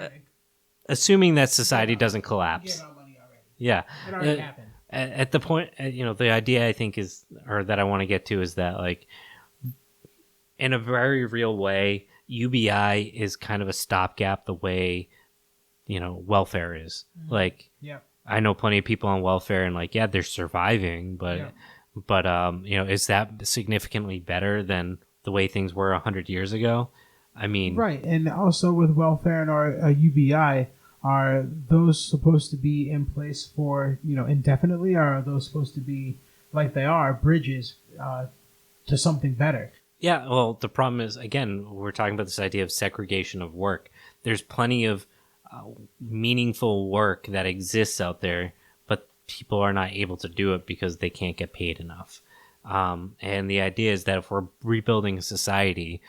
assuming that society doesn't collapse. Get our money already. Yeah. It already happened. At the point, the idea I think is, or that I want to get to is that, like, in a very real way, UBI is kind of a stopgap the way, welfare is. Mm-hmm. Like, yeah. I know plenty of people on welfare and like, yeah, they're surviving, but is that significantly better than the way things were 100 years ago? I mean, right. And also with welfare and our UBI, are those supposed to be in place for, indefinitely, or are those supposed to be, like they are, bridges to something better? Yeah, well, the problem is, again, we're talking about this idea of segregation of work. There's plenty of meaningful work that exists out there, but people are not able to do it because they can't get paid enough. And the idea is that if we're rebuilding a society,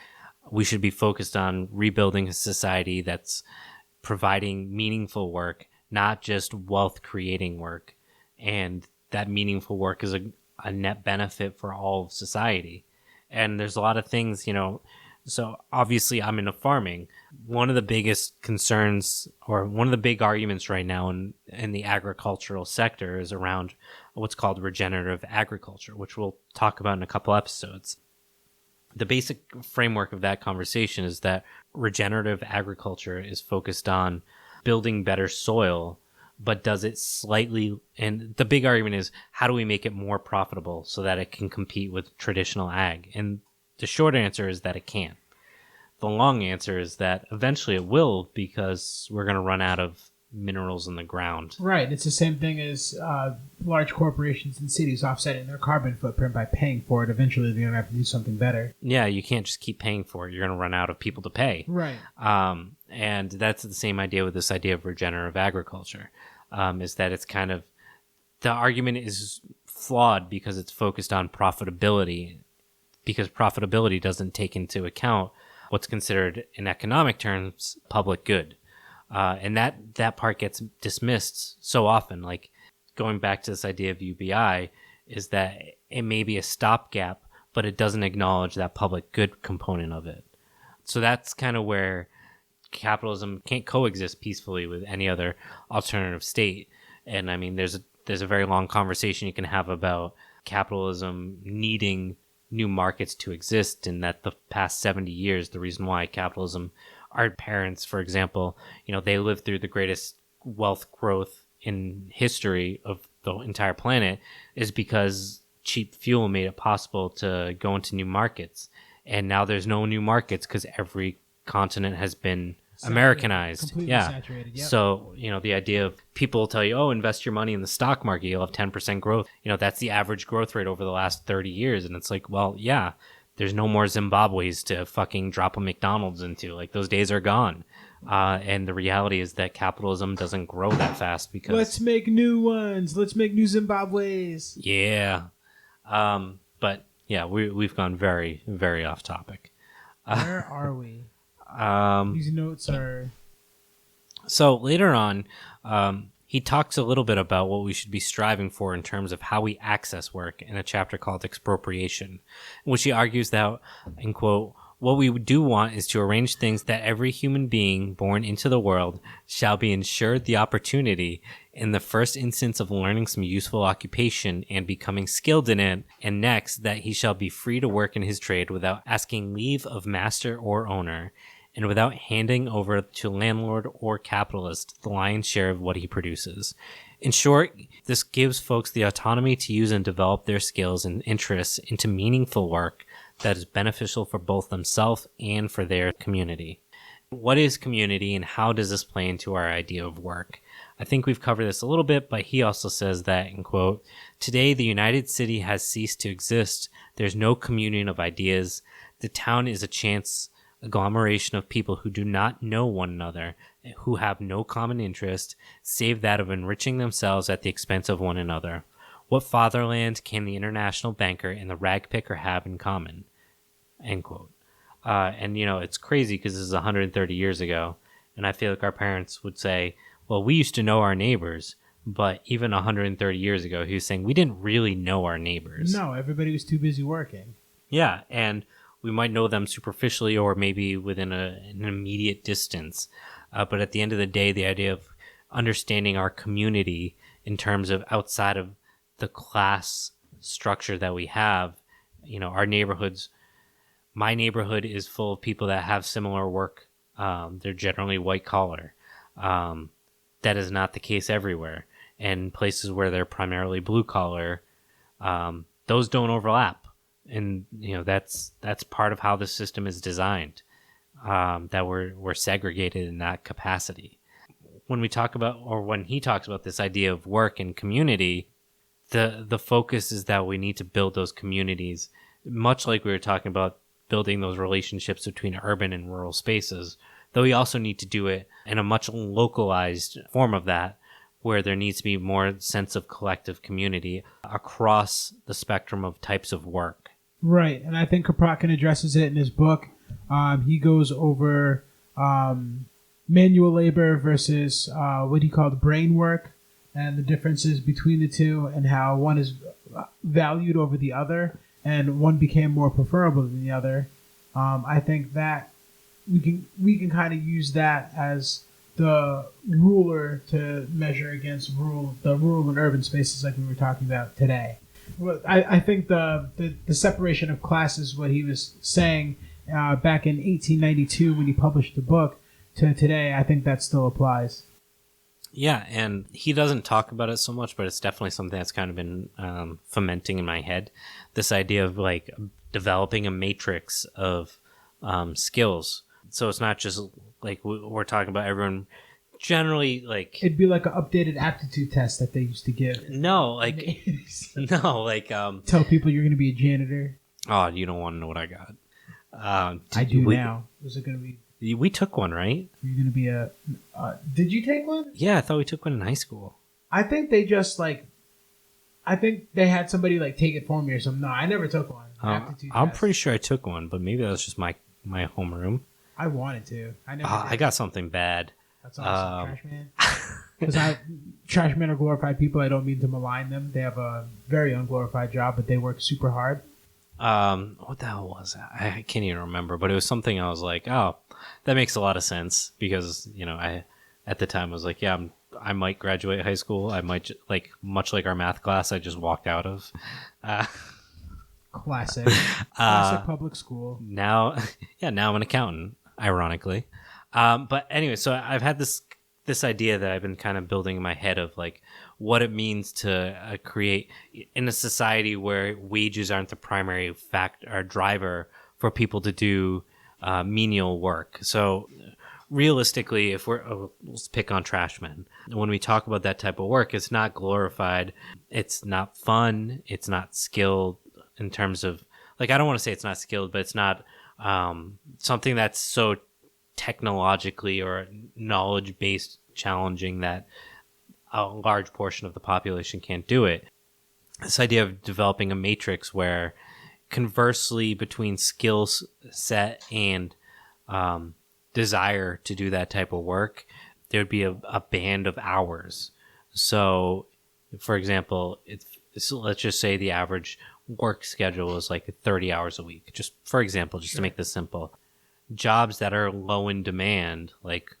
we should be focused on rebuilding a society that's providing meaningful work, not just wealth-creating work. And that meaningful work is a net benefit for all of society. And there's a lot of things, so obviously I'm into farming. One of the biggest concerns, or one of the big arguments right now in the agricultural sector, is around what's called regenerative agriculture, which we'll talk about in a couple episodes. The basic framework of that conversation is that regenerative agriculture is focused on building better soil, but does it slightly, and the big argument is, how do we make it more profitable so that it can compete with traditional ag? And the short answer is that it can't. The long answer is that eventually it will, because we're going to run out of minerals in the ground. Right. It's the same thing as large corporations and cities offsetting their carbon footprint by paying for it. Eventually they're going to have to do something better. Yeah, you can't just keep paying for it. You're going to run out of people to pay. Right. And that's the same idea with this idea of regenerative agriculture, is that it's kind of, the argument is flawed because it's focused on profitability, because profitability doesn't take into account what's considered in economic terms public good. And that part gets dismissed so often. Like, going back to this idea of UBI, is that it may be a stopgap, but it doesn't acknowledge that public good component of it. So that's kind of where capitalism can't coexist peacefully with any other alternative state. And I mean, there's a very long conversation you can have about capitalism needing new markets to exist, and that the past 70 years, the reason why capitalism, our parents, for example, they lived through the greatest wealth growth in history of the entire planet, is because cheap fuel made it possible to go into new markets. And now there's no new markets because every continent has been Americanized. Completely Yeah. saturated. Yep. So, the idea of people tell you, oh, invest your money in the stock market, you'll have 10% growth. That's the average growth rate over the last 30 years. And it's like, well, yeah, there's no more Zimbabwe's to fucking drop a McDonald's into. Like, those days are gone. And the reality is that capitalism doesn't grow that fast because... Let's make new ones. Let's make new Zimbabwe's. Yeah. But, yeah, we've gone very, very off topic. Where are we? These notes are... So later on, he talks a little bit about what we should be striving for in terms of how we access work in a chapter called Expropriation, in which he argues that, and quote, what we do want is to arrange things that every human being born into the world shall be ensured the opportunity in the first instance of learning some useful occupation and becoming skilled in it, and next that he shall be free to work in his trade without asking leave of master or owner, and without handing over to landlord or capitalist the lion's share of what he produces. In short, this gives folks the autonomy to use and develop their skills and interests into meaningful work that is beneficial for both themselves and for their community. What is community, and how does this play into our idea of work? I think we've covered this a little bit, but he also says that, in quote, today the United City has ceased to exist. There's no communion of ideas. The town is a chance agglomeration of people who do not know one another, who have no common interest, save that of enriching themselves at the expense of one another. What fatherland can the international banker and the rag picker have in common? End quote. And, it's crazy because this is 130 years ago, and I feel like our parents would say, well, we used to know our neighbors, but even 130 years ago, he was saying we didn't really know our neighbors. No, everybody was too busy working. Yeah, and we might know them superficially or maybe within an immediate distance. But at the end of the day, the idea of understanding our community in terms of outside of the class structure that we have, our neighborhoods, my neighborhood is full of people that have similar work. They're generally white collar. That is not the case everywhere. And places where they're primarily blue collar, those don't overlap. And that's part of how the system is designed, that we're segregated in that capacity. When we talk about, or when he talks about this idea of work and community, the focus is that we need to build those communities, much like we were talking about building those relationships between urban and rural spaces. Though we also need to do it in a much localized form of that, where there needs to be more sense of collective community across the spectrum of types of work. Right, and I think Kropotkin addresses it in his book. He goes over manual labor versus what he called brain work, and the differences between the two, and how one is valued over the other, and one became more preferable than the other. I think that we can kind of use that as the ruler to measure against the rural and urban spaces like we were talking about today. Well, I think the separation of classes, what he was saying back in 1892 when he published the book, to today, I think that still applies. Yeah, and he doesn't talk about it so much, but it's definitely something that's kind of been fomenting in my head. This idea of like developing a matrix of skills. So it's not just like we're talking about everyone generally like... It'd be like an updated aptitude test that they used to give. No, like... no, like... Tell people you're going to be a janitor. Oh, you don't want to know what I got. I do now. Was it going to be... We took one, right? You're going to be a... did you take one? Yeah, I thought we took one in high school. I think they just like... I think they had somebody like take it for me or something. No, I never took one. I'm pretty sure I took one, but maybe that was just my homeroom. I wanted to. I never did. I got something bad. That's awesome, Trash Man. Because Trash Men are glorified people. I don't mean to malign them. They have a very unglorified job, but they work super hard. What the hell was that? I can't even remember, but it was something I was like, oh, that makes a lot of sense because, I at the time was like, yeah, I might graduate high school. I might, much like our math class I just walked out of. Classic. Classic public school. Now, now I'm an accountant, ironically. But anyway, so I've had this idea that I've been kind of building in my head of like what it means to create in a society where wages aren't the primary driver for people to do menial work. So realistically, if let's pick on trash men. When we talk about that type of work, it's not glorified. It's not fun. It's not skilled in terms of, like, I don't want to say it's not skilled, but it's not something that's so technologically or knowledge-based challenging that a large portion of the population can't do it. This idea of developing a matrix where conversely between skill set and desire to do that type of work, there would be a band of hours. So, for example, let's just say the average work schedule is like 30 hours a week. Just for example, just to make this simple. Jobs that are low in demand, like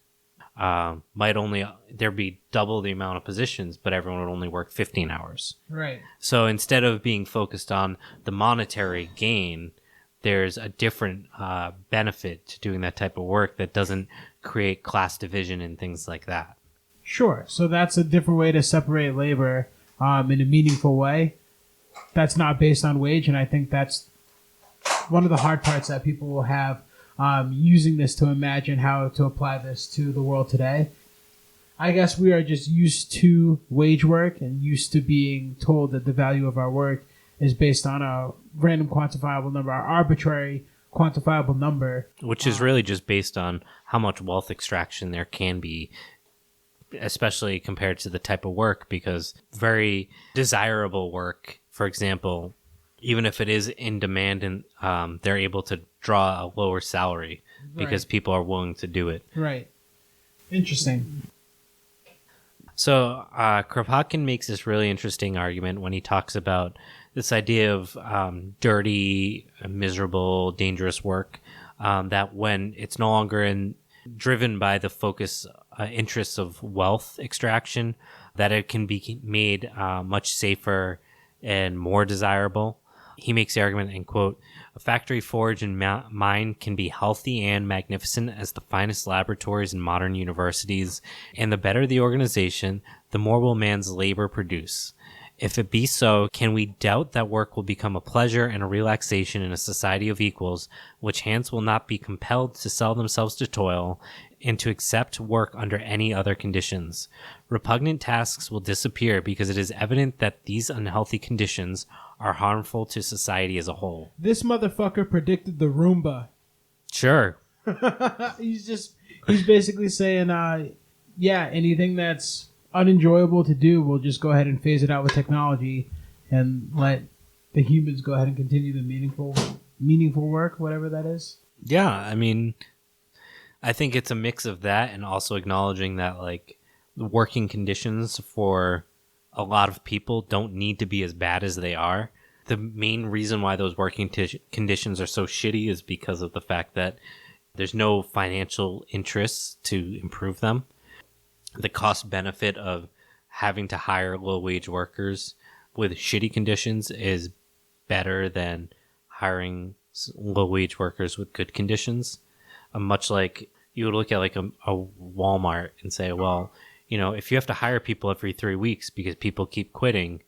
there'd be double the amount of positions, but everyone would only work 15 hours. Right. So instead of being focused on the monetary gain, there's a different benefit to doing that type of work that doesn't create class division and things like that. Sure. So that's a different way to separate labor in a meaningful way. That's not based on wage, and I think that's one of the hard parts that people will have using this to imagine how to apply this to the world today. I guess we are just used to wage work and used to being told that the value of our work is based on a random quantifiable number, our arbitrary quantifiable number. Which is really just based on how much wealth extraction there can be, especially compared to the type of work, because very desirable work, for example, even if it is in demand and they're able to draw a lower salary because people are willing to do it. Right. Interesting. So Kropotkin makes this really interesting argument when he talks about this idea of dirty, miserable, dangerous work, that when it's no longer driven by the focus interests of wealth extraction, that it can be made much safer and more desirable. He makes the argument, and quote, "A factory forge and mine can be healthy and magnificent as the finest laboratories in modern universities, and the better the organization, the more will man's labor produce. If it be so, can we doubt that work will become a pleasure and a relaxation in a society of equals, which hands will not be compelled to sell themselves to toil, and to accept work under any other conditions? Repugnant tasks will disappear because it is evident that these unhealthy conditions are harmful to society as a whole." This motherfucker predicted the Roomba. Sure. He's basically saying, anything that's unenjoyable to do, we'll just go ahead and phase it out with technology and let the humans go ahead and continue the meaningful work, whatever that is. Yeah, I mean, I think it's a mix of that and also acknowledging that, like, the working conditions for a lot of people don't need to be as bad as they are. The main reason why those working conditions are so shitty is because of the fact that there's no financial interest to improve them. The cost benefit of having to hire low wage workers with shitty conditions is better than hiring low wage workers with good conditions. Much like you would look at like a Walmart and say, well, if you have to hire people every 3 weeks because people keep quitting,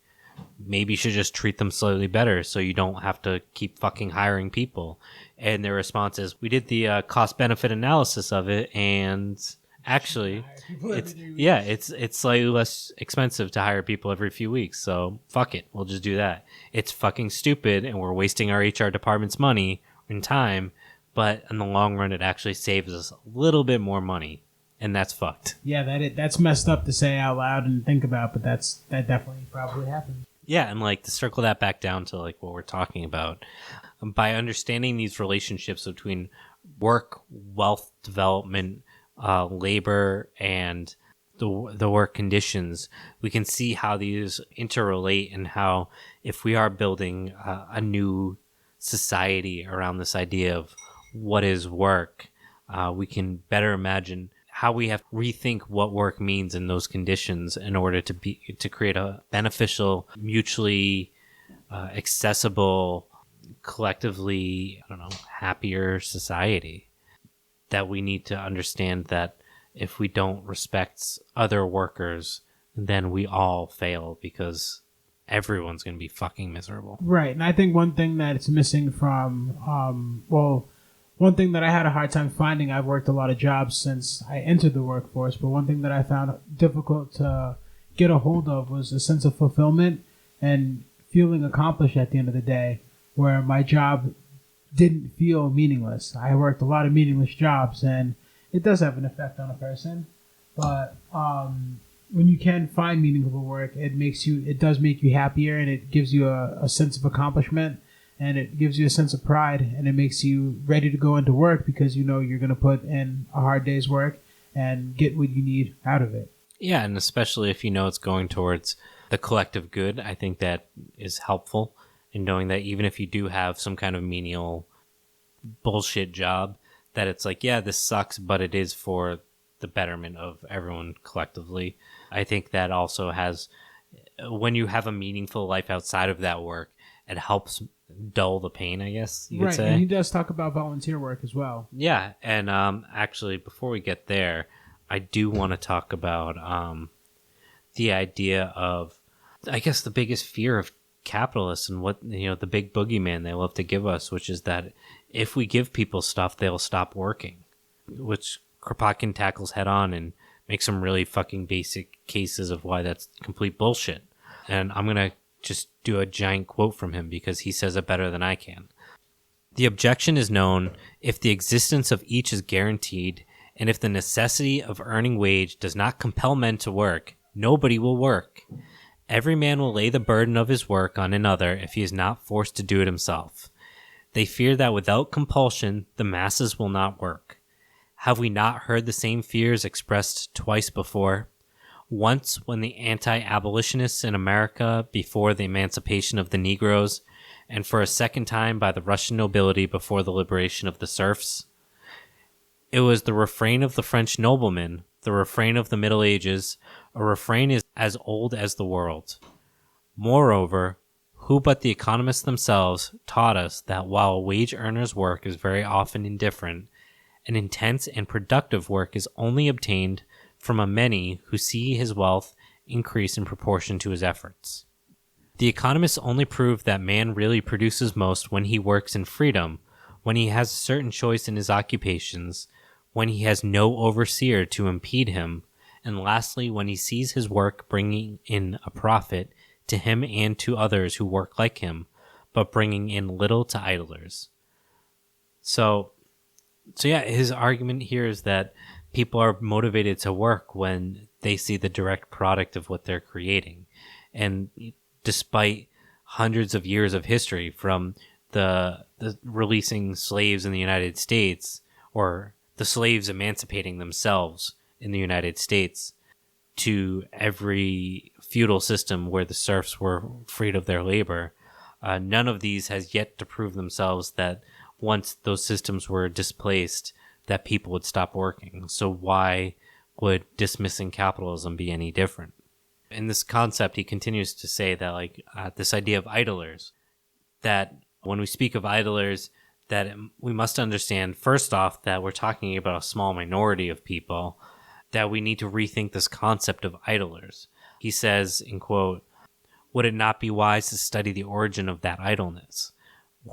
maybe you should just treat them slightly better so you don't have to keep fucking hiring people. And their response is, we did the cost benefit analysis of it, and actually it's slightly less expensive to hire people every few weeks, so fuck it, we'll just do that. It's fucking stupid and we're wasting our HR department's money and time, but in the long run it actually saves us a little bit more money, and that's fucked. Yeah, that's messed up to say out loud and think about, but that definitely probably happens. Yeah, and like to circle that back down to like what we're talking about, by understanding these relationships between work, wealth development, labor, and the work conditions, we can see how these interrelate, and how if we are building a new society around this idea of what is work, we can better imagine how we have to rethink what work means in those conditions in order to create a beneficial, mutually accessible collectively, I don't know, happier society. That we need to understand that if we don't respect other workers, then we all fail because everyone's going to be fucking miserable. Right. And I think one thing that it's missing from, one thing that I had a hard time finding, I've worked a lot of jobs since I entered the workforce, but one thing that I found difficult to get a hold of was a sense of fulfillment and feeling accomplished at the end of the day, where my job didn't feel meaningless. I worked a lot of meaningless jobs, and it does have an effect on a person. But when you can find meaningful work, it does make you happier, and it gives you a sense of accomplishment, and it gives you a sense of pride, and it makes you ready to go into work because you know you're going to put in a hard day's work and get what you need out of it. Yeah, and especially if you know it's going towards the collective good, I think that is helpful in knowing that even if you do have some kind of menial bullshit job, that it's like, yeah, this sucks, but it is for the betterment of everyone collectively. I think that also has, when you have a meaningful life outside of that work, it helps dull the pain, I guess you could say. And he does talk about volunteer work as well. Yeah, and actually, before we get there, I do want to talk about the idea of, I guess, the biggest fear of capitalists and what, the big boogeyman they love to give us, which is that if we give people stuff, they'll stop working, which Kropotkin tackles head on and makes some really fucking basic cases of why that's complete bullshit. And I'm going to just do a giant quote from him because he says it better than I can. The objection is known if the existence of each is guaranteed, and if the necessity of earning wage does not compel men to work, nobody will work. Every man will lay the burden of his work on another if he is not forced to do it himself. They fear that without compulsion, the masses will not work. Have we not heard the same fears expressed twice before? Once when the anti-abolitionists in America before the emancipation of the Negroes, and for a second time by the Russian nobility before the liberation of the serfs. It was the refrain of the French noblemen, the refrain of the Middle Ages, a refrain is as old as the world. Moreover, who but the economists themselves taught us that while a wage earner's work is very often indifferent, an intense and productive work is only obtained from a many who see his wealth increase in proportion to his efforts. The economists only prove that man really produces most when he works in freedom, when he has a certain choice in his occupations, when he has no overseer to impede him, and lastly, when he sees his work bringing in a profit to him and to others who work like him, but bringing in little to idlers. So yeah, his argument here is that people are motivated to work when they see the direct product of what they're creating. And despite hundreds of years of history, from the releasing slaves in the United States, or the slaves emancipating themselves in the United States, to every feudal system where the serfs were freed of their labor, none of these has yet to prove themselves that once those systems were displaced, that people would stop working. So why would dismissing capitalism be any different? In this concept, he continues to say that this idea of idlers, that when we speak of idlers, that we must understand, first off, that we're talking about a small minority of people, that we need to rethink this concept of idlers. He says, in quote, "Would it not be wise to study the origin of that idleness?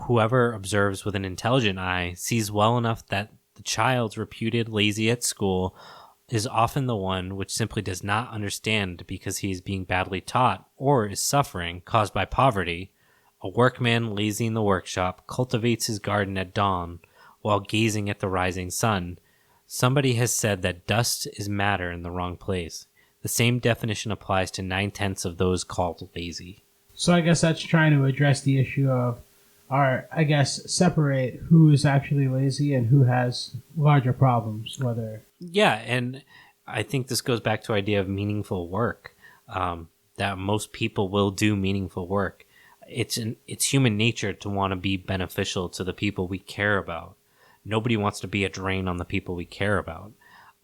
Whoever observes with an intelligent eye sees well enough that the child reputed lazy at school is often the one which simply does not understand because he is being badly taught or is suffering caused by poverty. A workman lazy in the workshop cultivates his garden at dawn while gazing at the rising sun. Somebody has said that dust is matter in the wrong place. The same definition applies to 9/10 of those called lazy." So I guess that's trying to address the issue of, or I guess separate who is actually lazy and who has larger problems, whether... Yeah, and I think this goes back to the idea of meaningful work, that most people will do meaningful work. It's human nature to want to be beneficial to the people we care about. Nobody wants to be a drain on the people we care about.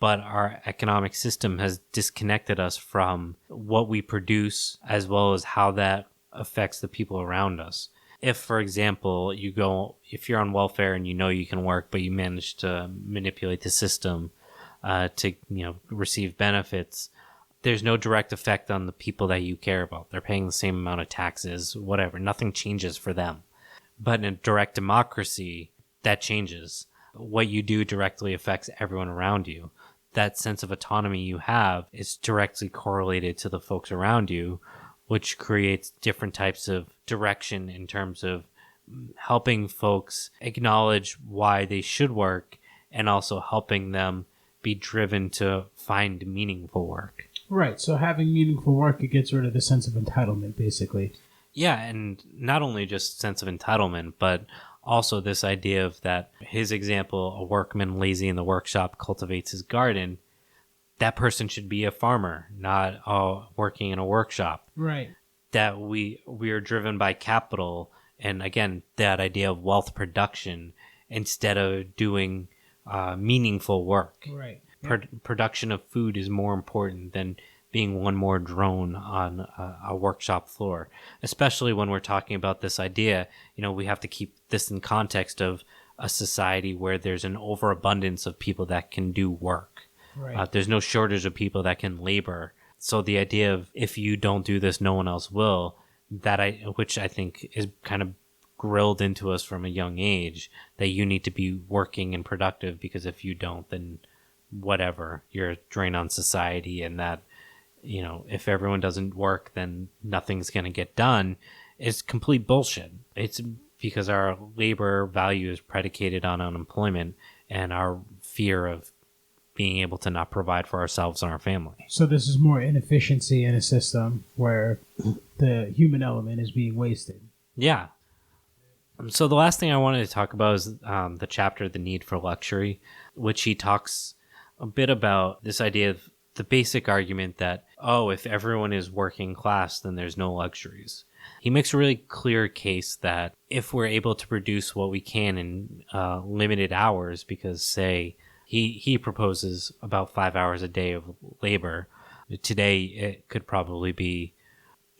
But our economic system has disconnected us from what we produce as well as how that affects the people around us. If, for example, if you're on welfare and you know you can work, but you manage to manipulate the system to receive benefits, there's no direct effect on the people that you care about. They're paying the same amount of taxes, whatever. Nothing changes for them. But in a direct democracy, that changes. What you do directly affects everyone around you. That sense of autonomy you have is directly correlated to the folks around you, which creates different types of direction in terms of helping folks acknowledge why they should work and also helping them be driven to find meaningful work. Right. So having meaningful work, it gets rid of the sense of entitlement, basically. Yeah, and not only just sense of entitlement, but also this idea of that his example, a workman lazy in the workshop cultivates his garden. That person should be a farmer, not working in a workshop. Right. That we are driven by capital, and again, that idea of wealth production instead of doing meaningful work. Right. Production of food is more important than being one more drone on a workshop floor, especially when we're talking about this idea. We have to keep this in context of a society where there's an overabundance of people that can do work. Right. There's no shortage of people that can labor. So the idea of if you don't do this, no one else will, which I think is kind of grilled into us from a young age, that you need to be working and productive, because if you don't, then whatever, you're a drain on society, and that, if everyone doesn't work, then nothing's going to get done, is complete bullshit. It's because our labor value is predicated on unemployment and our fear of being able to not provide for ourselves and our family. So this is more inefficiency in a system where the human element is being wasted. Yeah. So the last thing I wanted to talk about is the chapter, The Need for Luxury, which he talks a bit about this idea of the basic argument that, if everyone is working class, then there's no luxuries. He makes a really clear case that if we're able to produce what we can in limited hours, because say he proposes about 5 hours a day of labor. Today, it could probably be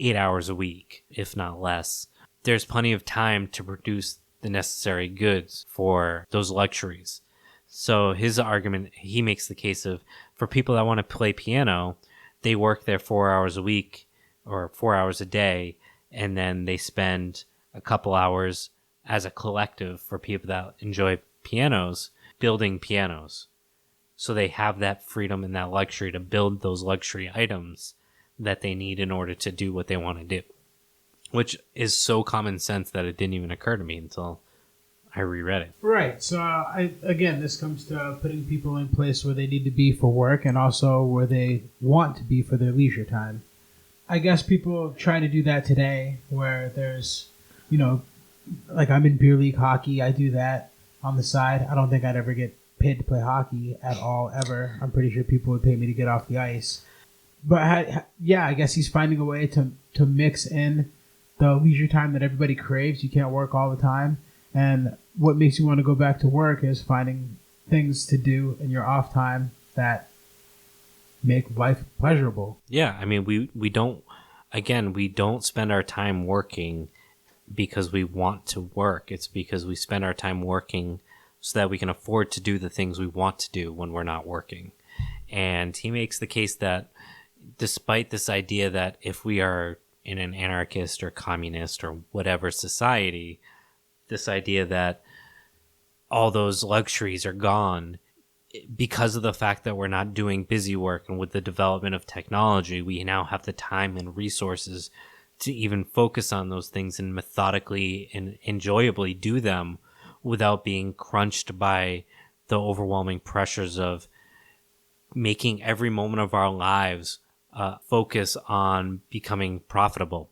8 hours a week, if not less. There's plenty of time to produce the necessary goods for those luxuries. So his argument, he makes the case of, for people that want to play piano, they work there 4 hours a week or 4 hours a day, and then they spend a couple hours as a collective for people that enjoy pianos, building pianos. So they have that freedom and that luxury to build those luxury items that they need in order to do what they want to do, which is so common sense that it didn't even occur to me until I reread it. Right. So again, this comes to putting people in place where they need to be for work and also where they want to be for their leisure time. I guess people try to do that today, where there's, like I'm in beer league hockey. I do that on the side. I don't think I'd ever get paid to play hockey at all, ever. I'm pretty sure people would pay me to get off the ice. But I guess he's finding a way to mix in the leisure time that everybody craves. You can't work all the time. And what makes you want to go back to work is finding things to do in your off time that make life pleasurable. Yeah, I mean, we don't spend our time working because we want to work. It's because we spend our time working so that we can afford to do the things we want to do when we're not working. And he makes the case that despite this idea that if we are in an anarchist or communist or whatever society, this idea that all those luxuries are gone because of the fact that we're not doing busy work, and with the development of technology, we now have the time and resources to even focus on those things and methodically and enjoyably do them without being crunched by the overwhelming pressures of making every moment of our lives focus on becoming profitable.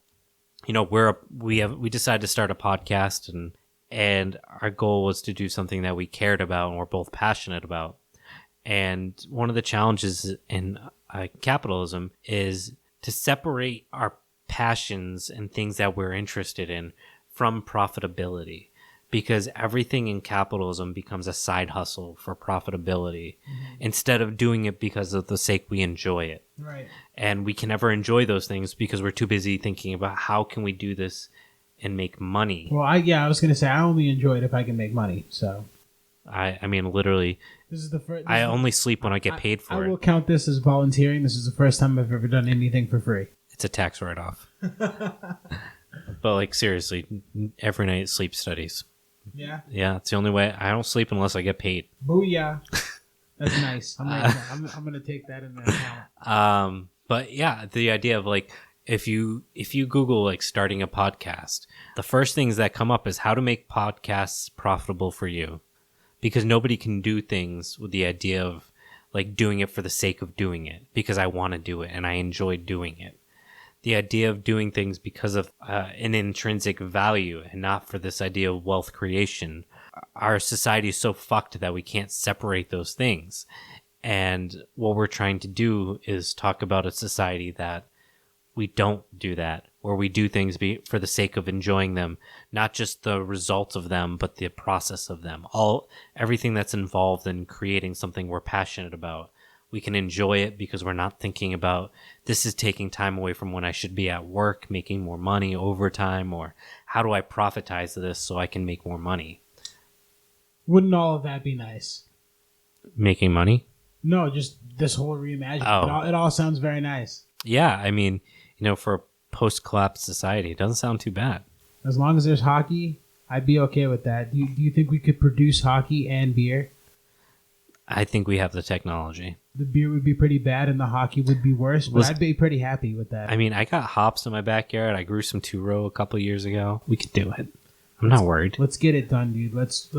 We decided to start a podcast, and our goal was to do something that we cared about and we're both passionate about. And one of the challenges in capitalism is to separate our passions and things that we're interested in from profitability, because everything in capitalism becomes a side hustle for profitability instead of doing it because of the sake we enjoy it. Right. And we can never enjoy those things because we're too busy thinking about how can we do this and make money. Well, I was gonna say I only enjoy it if I can make money. So I mean, literally, this is the first. I only sleep when I get paid for I it. will count this as volunteering. This is the first time I've ever done anything for free. It's a tax write-off. But like seriously, every night sleep studies. Yeah. Yeah, it's the only way. I don't sleep unless I get paid. Booyah. That's nice. I'm gonna take that in account. But yeah, the idea of like if you Google like starting a podcast, the first things that come up is how to make podcasts profitable for you, because nobody can do things with the idea of like doing it for the sake of doing it because I want to do it and I enjoy doing it. The idea of doing things because of an intrinsic value and not for this idea of wealth creation. Our society is so fucked that we can't separate those things. And what we're trying to do is talk about a society that we don't do that, where we do things for the sake of enjoying them, not just the result of them, but the process of them. Everything that's involved in creating something we're passionate about. We can enjoy it because we're not thinking about this is taking time away from when I should be at work, making more money, overtime, or how do I profitize this so I can make more money? Wouldn't all of that be nice? Making money? No, just this whole reimagining. Oh. It all sounds very nice. Yeah, I mean, for a post-collapse society, it doesn't sound too bad. As long as there's hockey, I'd be okay with that. Do you think we could produce hockey and beer? I think we have the technology. The beer would be pretty bad and the hockey would be worse, but I'd be pretty happy with that. I mean, I got hops in my backyard. I grew some two-row a couple years ago. We could do it. I'm not worried. Let's get it done, dude. Let's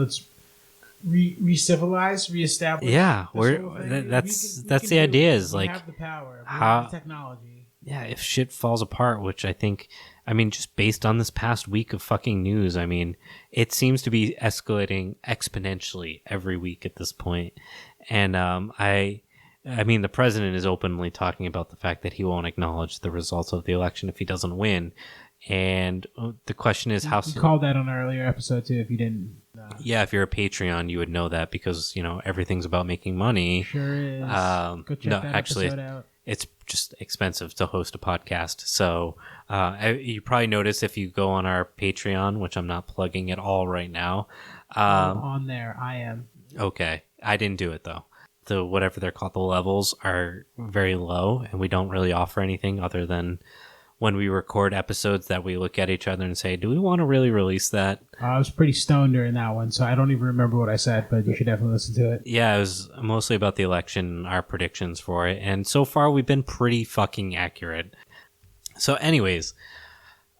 re-civilize, reestablish. Yeah, that's the idea. Is like we have the power, we how have the technology. Yeah, if shit falls apart, which I think, just based on this past week of fucking news, it seems to be escalating exponentially every week at this point. And the president is openly talking about the fact that he won't acknowledge the results of the election if he doesn't win. And the question is how... You called that on an earlier episode, too, if you didn't... Yeah, if you're a Patreon, you would know that because, everything's about making money. Sure is. Go check that episode out. It's just expensive to host a podcast. So you probably notice if you go on our Patreon, which I'm not plugging at all right now. On there, I am. Okay. I didn't do it, though. The whatever they're called, the levels are very low, and we don't really offer anything other than when we record episodes that we look at each other and say, do we want to really release that? I was pretty stoned during that one, so I don't even remember what I said, but you should definitely listen to it. Yeah, it was mostly about the election, our predictions for it, and so far we've been pretty fucking accurate. So anyways,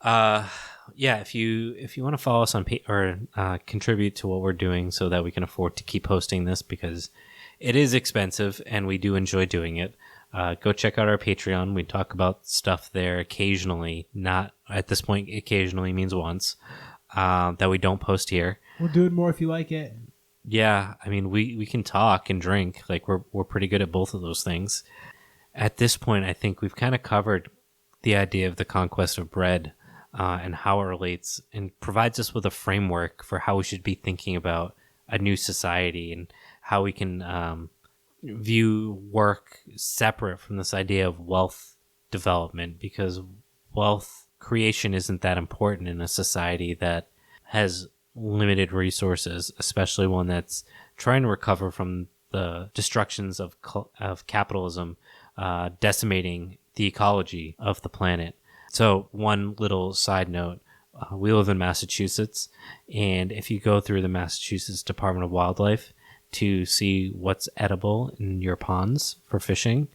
if you want to follow us on or contribute to what we're doing so that we can afford to keep hosting this, because it is expensive and we do enjoy doing it. Go check out our Patreon. We talk about stuff there occasionally. Not at this point, occasionally means once, that we don't post here. We'll do it more if you like it. Yeah, we can talk and drink. Like we're pretty good at both of those things. At this point, I think we've kind of covered the idea of the conquest of bread and how it relates and provides us with a framework for how we should be thinking about a new society and how we can view work separate from this idea of wealth development, because wealth creation isn't that important in a society that has limited resources, especially one that's trying to recover from the destructions of capitalism, decimating the ecology of the planet. So one little side note, we live in Massachusetts, and if you go through the Massachusetts Department of Wildlife to see what's edible in your ponds for fishing,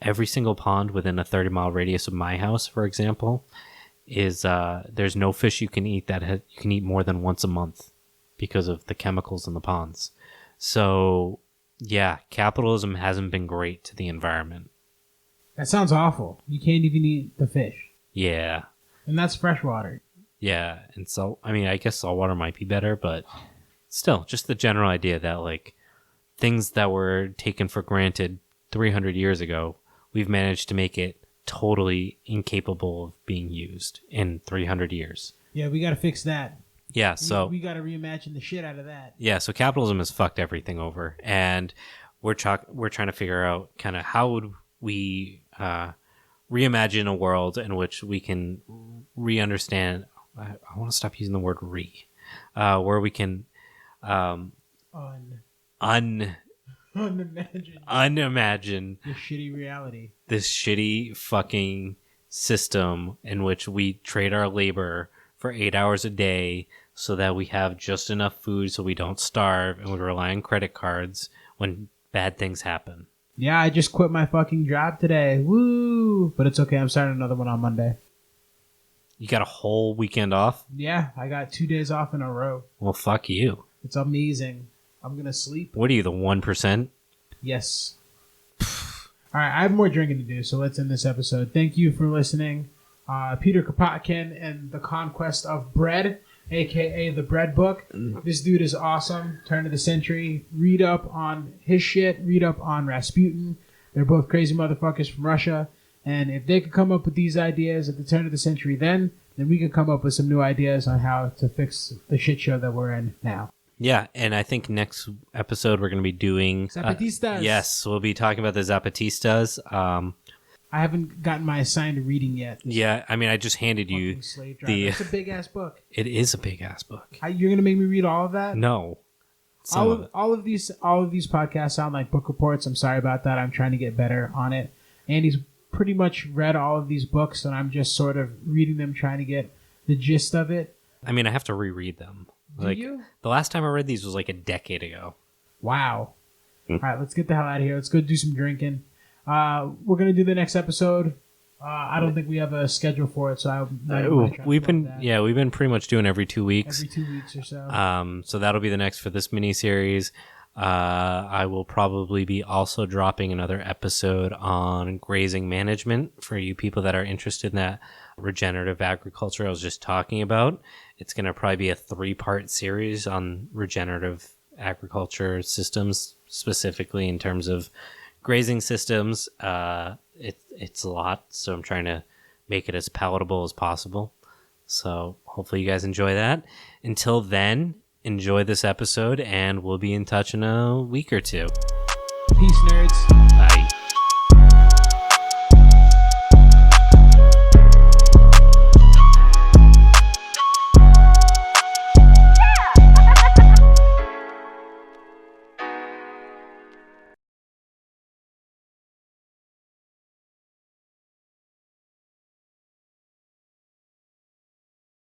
every single pond within a 30-mile radius of my house, for example, is there's no fish you can eat that you can eat more than once a month because of the chemicals in the ponds. So yeah, capitalism hasn't been great to the environment. That sounds awful. You can't even eat the fish. Yeah. And that's freshwater. Yeah, and so I guess saltwater might be better, but still, just the general idea that like things that were taken for granted 300 years ago, we've managed to make it totally incapable of being used in 300 years. Yeah, we got to fix that. Yeah, so we got to reimagine the shit out of that. Yeah, so capitalism has fucked everything over, and we're trying to figure out kind of how would we reimagine a world in which we can re-understand. I want to stop using the word where we can unimagine the shitty reality. This shitty fucking system in which we trade our labor for 8 hours a day so that we have just enough food so we don't starve and we rely on credit cards when bad things happen. Yeah, I just quit my fucking job today. Woo! But it's okay. I'm starting another one on Monday. You got a whole weekend off? Yeah, I got 2 days off in a row. Well, fuck you. It's amazing. I'm going to sleep. What are you, the 1%? Yes. All right, I have more drinking to do, so let's end this episode. Thank you for listening. Peter Kropotkin and the Conquest of Bread, a.k.a. the Bread Book. This dude is awesome. Turn of the century. Read up on his shit. Read up on Rasputin. They're both crazy motherfuckers from Russia. And if they could come up with these ideas at the turn of the century then we can come up with some new ideas on how to fix the shit show that we're in now. Yeah, and I think next episode we're going to be doing... Zapatistas. Yes, we'll be talking about the Zapatistas. I haven't gotten my assigned reading yet. Yeah, I mean, I just handed you the... It's a big-ass book. It is a big-ass book. You're going to make me read all of that? No. All of these podcasts sound like book reports. I'm sorry about that. I'm trying to get better on it. Andy's pretty much read all of these books, and I'm just sort of reading them, trying to get the gist of it. I mean, I have to reread them. Do you? The last time I read these was like a decade ago. Wow. All right, let's get the hell out of here. Let's go do some drinking. We're going to do the next episode. I don't think we have a schedule for it, so we've been pretty much doing every 2 weeks. Every 2 weeks or so. So that'll be the next for this mini-series. I will probably be also dropping another episode on grazing management for you people that are interested in that regenerative agriculture I was just talking about. It's going to probably be a 3-part series on regenerative agriculture systems, specifically in terms of grazing systems. It's a lot, so I'm trying to make it as palatable as possible. So hopefully you guys enjoy that. Until then, enjoy this episode, and we'll be in touch in a week or two. Peace, nerds. Bye.